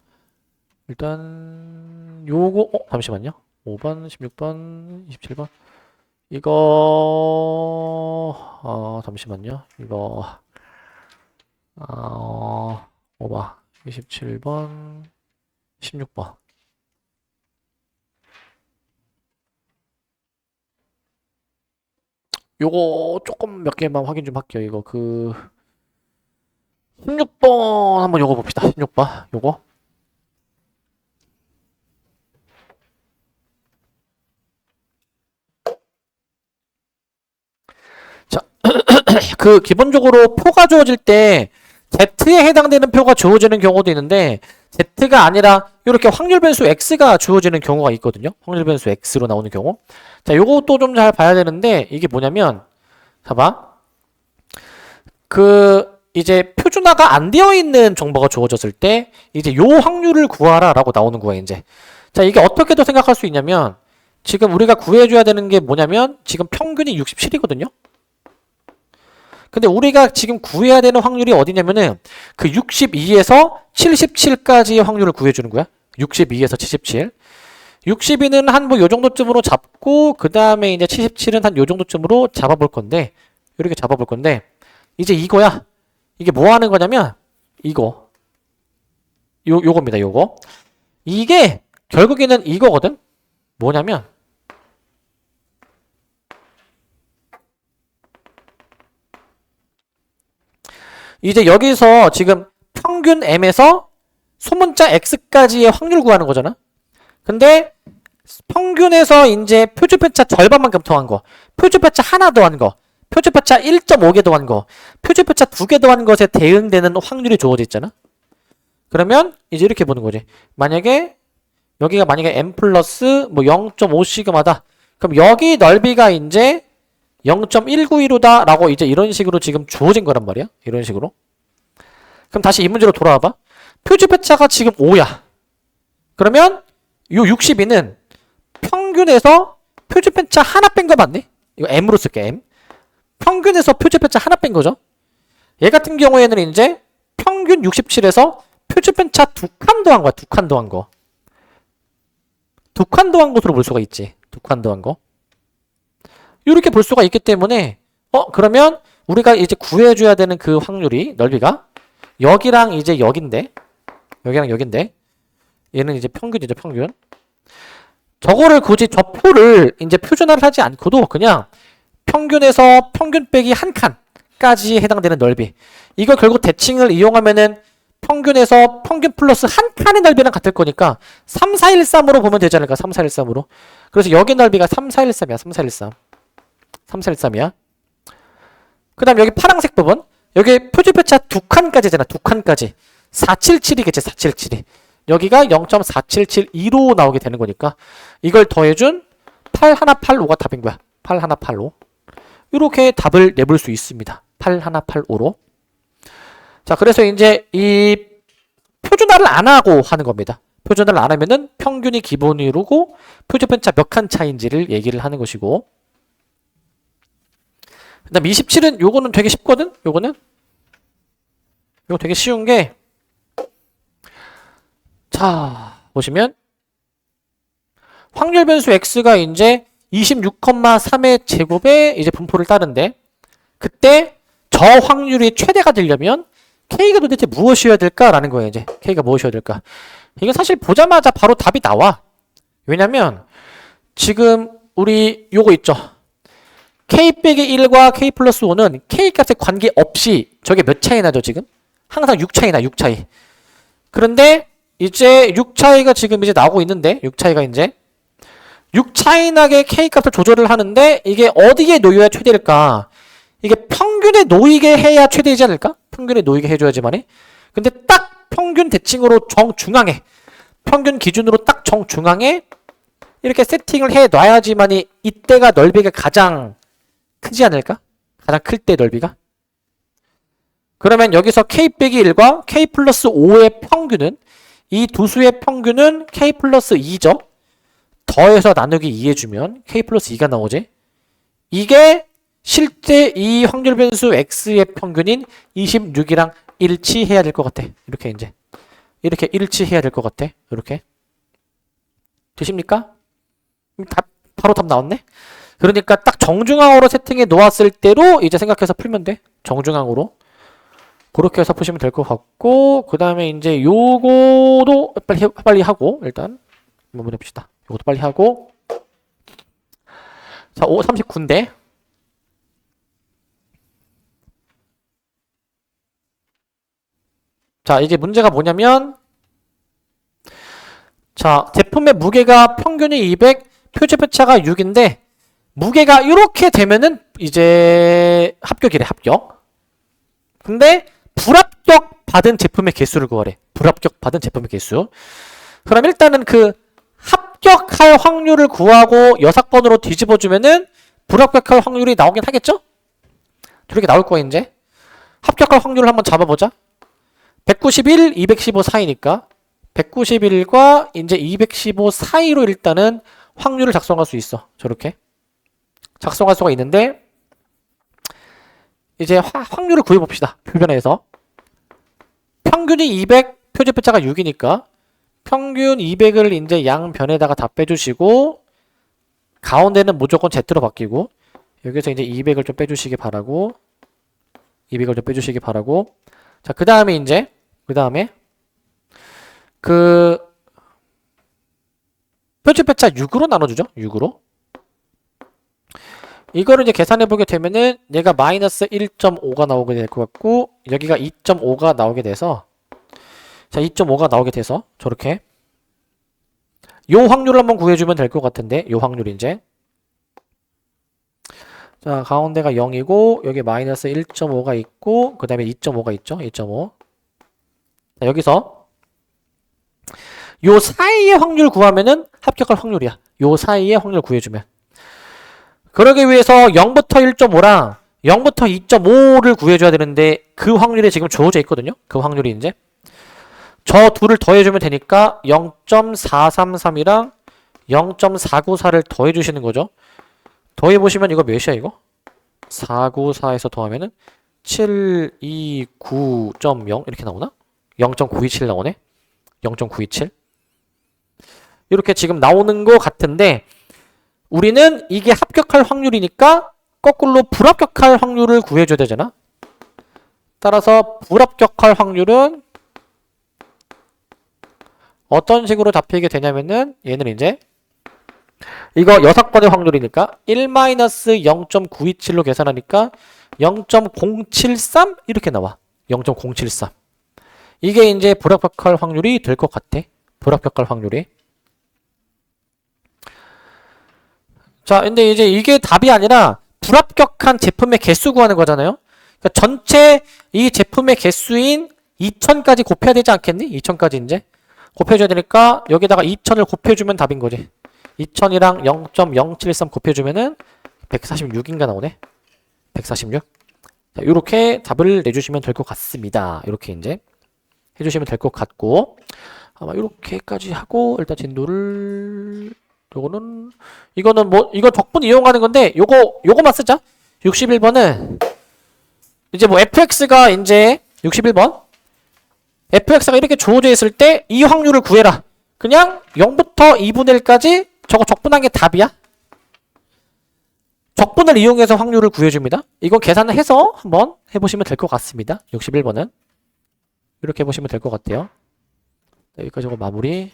일단, 요거, 잠시만요. 5번, 16번, 27번. 이거, 잠시만요. 이거, 5번, 27번, 16번. 요거 조금 몇 개만 확인 좀 할게요. 이거 16번 한번 요거 봅시다. 16번 요거. 자, 그 기본적으로 표가 주어질 때 Z에 해당되는 표가 주어지는 경우도 있는데 Z가 아니라 이렇게 확률 변수 X가 주어지는 경우가 있거든요. 확률 변수 X로 나오는 경우. 자, 요것도 좀 잘 봐야 되는데 이게 뭐냐면 봐봐. 이제 표준화가 안 되어 있는 정보가 주어졌을 때 이제 요 확률을 구하라 라고 나오는 거야 이제. 자, 이게 어떻게도 생각할 수 있냐면 지금 우리가 구해줘야 되는 게 뭐냐면 지금 평균이 67이거든요. 근데 우리가 지금 구해야 되는 확률이 어디냐면은 그 62에서 77까지의 확률을 구해주는 거야. 62에서 77. 62는 한 뭐 요 정도쯤으로 잡고 그 다음에 이제 77은 한 요 정도쯤으로 잡아볼 건데 이렇게 잡아볼 건데 이제 이거야. 이게 뭐 하는 거냐면 이거 요겁니다. 요거. 이게 결국에는 이거거든. 뭐냐면 이제 여기서 지금 평균 m에서 소문자 x까지의 확률 구하는 거잖아. 근데 평균에서 이제 표준편차 절반만큼 더한 거, 표준편차 하나 더한 거, 표준편차 1.5개 더한 거, 표준편차 2개 더한 것에 대응되는 확률이 주어져 있잖아. 그러면 이제 이렇게 보는 거지. 만약에 여기가 만약에 m 플러스 뭐 0.5시그마다, 그럼 여기 넓이가 이제 0.192로다 라고 이제 이런 식으로 지금 주어진 거란 말이야. 이런 식으로. 그럼 다시 이 문제로 돌아와봐. 표준편차가 지금 5야. 그러면 요 62는 평균에서 표준편차 하나 뺀 거 맞네? 이거 m으로 쓸게, m. 평균에서 표준편차 하나 뺀 거죠. 얘 같은 경우에는 이제 평균 67에서 표준편차 2칸 더한 거야. 2칸 더한 거. 2칸 더한 것으로 볼 수가 있지. 2칸 더한 거. 이렇게 볼 수가 있기 때문에 그러면 우리가 이제 구해줘야 되는 그 확률이 넓이가 여기랑 이제 여긴데, 여기랑 여긴데, 얘는 이제 평균이죠. 평균. 저거를 굳이 저 표를 이제 표준화를 하지 않고도 그냥 평균에서 평균 빼기 한 칸까지 해당되는 넓이, 이걸 결국 대칭을 이용하면은 평균에서 평균 플러스 한 칸의 넓이랑 같을 거니까 3413으로 보면 되지 않을까. 3413으로. 그래서 여기 넓이가 3413이야. 3413. 3413이야. 그 다음 여기 파란색 부분, 여기 표준편차 2칸까지잖아. 2칸까지 477이겠지. 477이. 여기가 0.4772로 나오게 되는 거니까 이걸 더해준 8185가 답인 거야. 8185. 이렇게 답을 내볼 수 있습니다. 8185로. 자, 그래서 이제 이 표준화를 안 하고 하는 겁니다. 표준화를 안 하면은 평균이 기본이고 표준편차 몇 칸 차인지를 얘기를 하는 것이고. 그 다음 27은 요거는 되게 쉽거든? 요거 되게 쉬운 게, 자, 보시면 확률 변수 x가 이제 26,3의 제곱에 이제 분포를 따른데, 그때 저 확률이 최대가 되려면 k가 도대체 무엇이어야 될까라는 거예요. 이제 k가 무엇이어야 될까. 이거 사실 보자마자 바로 답이 나와. 왜냐면 지금 우리 요거 있죠. k 빼기 1과 k 플러스 5는 k 값에 관계없이 저게 몇 차이 나죠 지금? 항상 6 차이 나. 6 차이. 그런데 이제 6 차이가 지금 이제 나오고 있는데, 6 차이가 이제 6 차이 나게 k 값을 조절을 하는데, 이게 어디에 놓여야 최대일까? 이게 평균에 놓이게 해야 최대이지 않을까? 평균에 놓이게 해줘야지만이. 근데 딱 평균 대칭으로 정중앙에, 평균 기준으로 딱 정중앙에 이렇게 세팅을 해 놔야지만이 이때가 넓이가 가장 크지 않을까? 가장 클 때 넓이가. 그러면 여기서 k 빼기 1과 k 플러스 5의 평균은, 이 두 수의 평균은 k 플러스 2죠. 더해서 나누기 2 해주면 k 플러스 2가 나오지. 이게 실제 이 확률 변수 x의 평균인 26이랑 일치해야 될 것 같아. 이렇게 이제 이렇게 일치해야 될 것 같아. 이렇게 되십니까? 바로 답 나왔네. 그러니까 딱 정중앙으로 세팅해 놓았을 때로 이제 생각해서 풀면 돼. 정중앙으로 그렇게 해서 푸시면 될 것 같고, 그 다음에 이제 요거도 빨리 하고, 일단 한번 해봅시다. 요것도 빨리 하고. 자, 39인데. 자, 이제 문제가 뭐냐면, 자, 제품의 무게가 평균이 200, 표준편차가 6인데 무게가 이렇게 되면은 이제 합격이래. 합격. 근데 불합격 받은 제품의 개수를 구하래. 불합격 받은 제품의 개수. 그럼 일단은 그 합격할 확률을 구하고 여사건으로 뒤집어주면은 불합격할 확률이 나오긴 하겠죠? 저렇게 나올 거야. 이제 합격할 확률을 한번 잡아보자. 191, 215 사이니까 191과 이제 215 사이로 일단은 확률을 작성할 수 있어. 저렇게 작성할 수가 있는데, 이제 확률을 구해봅시다. 표변에서 평균이 200, 표준편차가 6이니까 평균 200을 이제 양변에다가 다 빼주시고, 가운데는 무조건 Z로 바뀌고, 여기서 이제 200을 좀 빼주시기 바라고, 200을 좀 빼주시기 바라고. 자, 그 다음에 이제 그 표준편차 6으로 나눠주죠. 6으로. 이거를 이제 계산해 보게 되면은 얘가 마이너스 1.5가 나오게 될 것 같고 여기가 2.5가 나오게 돼서 자 2.5가 나오게 돼서 저렇게 요 확률을 한번 구해주면 될 것 같은데 요 확률 이제 자 가운데가 0이고 여기 마이너스 1.5가 있고 그 다음에 2.5가 있죠 2.5 자, 여기서 요 사이의 확률 구하면은 합격할 확률이야 요 사이의 확률 구해주면 그러기 위해서 0부터 1.5랑 0부터 2.5를 구해줘야 되는데 그 확률이 지금 주어져 있거든요 그 확률이 이제 저 둘을 더해주면 되니까 0.433이랑 0.494를 더해주시는 거죠. 더해보시면 이거 몇이야 이거? 494에서 더하면은 729.0 이렇게 나오나? 0.927 나오네? 0.927 이렇게 지금 나오는 거 같은데 우리는 이게 합격할 확률이니까 거꾸로 불합격할 확률을 구해줘야 되잖아. 따라서 불합격할 확률은 어떤 식으로 잡히게 되냐면은 얘는 이제 이거 6번의 확률이니까 1-0.927로 계산하니까 0.073 이렇게 나와. 0.073 이게 이제 불합격할 확률이 될 것 같아. 불합격할 확률이. 자, 근데 이제 이게 답이 아니라 불합격한 제품의 개수 구하는 거잖아요. 그러니까 전체 이 제품의 개수인 2000까지 곱해야 되지 않겠니? 2000까지 이제 곱해줘야 되니까 여기다가 2000을 곱해주면 답인 거지. 2000이랑 0.073 곱해주면은 146인가 나오네. 146. 자, 이렇게 답을 내주시면 될 것 같습니다. 이렇게 이제 해주시면 될 것 같고 아마 이렇게까지 하고 일단 진도를 이거는 뭐 이거 적분 이용하는 건데 요거만 쓰자. 61번은 이제 뭐 fx가 이제 61번 fx가 이렇게 주어져 있을 때 이 확률을 구해라. 그냥 0부터 2분의 1까지 저거 적분한 게 답이야. 적분을 이용해서 확률을 구해줍니다. 이건 계산을 해서 한번 해보시면 될 것 같습니다. 61번은 이렇게 해보시면 될 것 같아요. 여기까지 하고 마무리.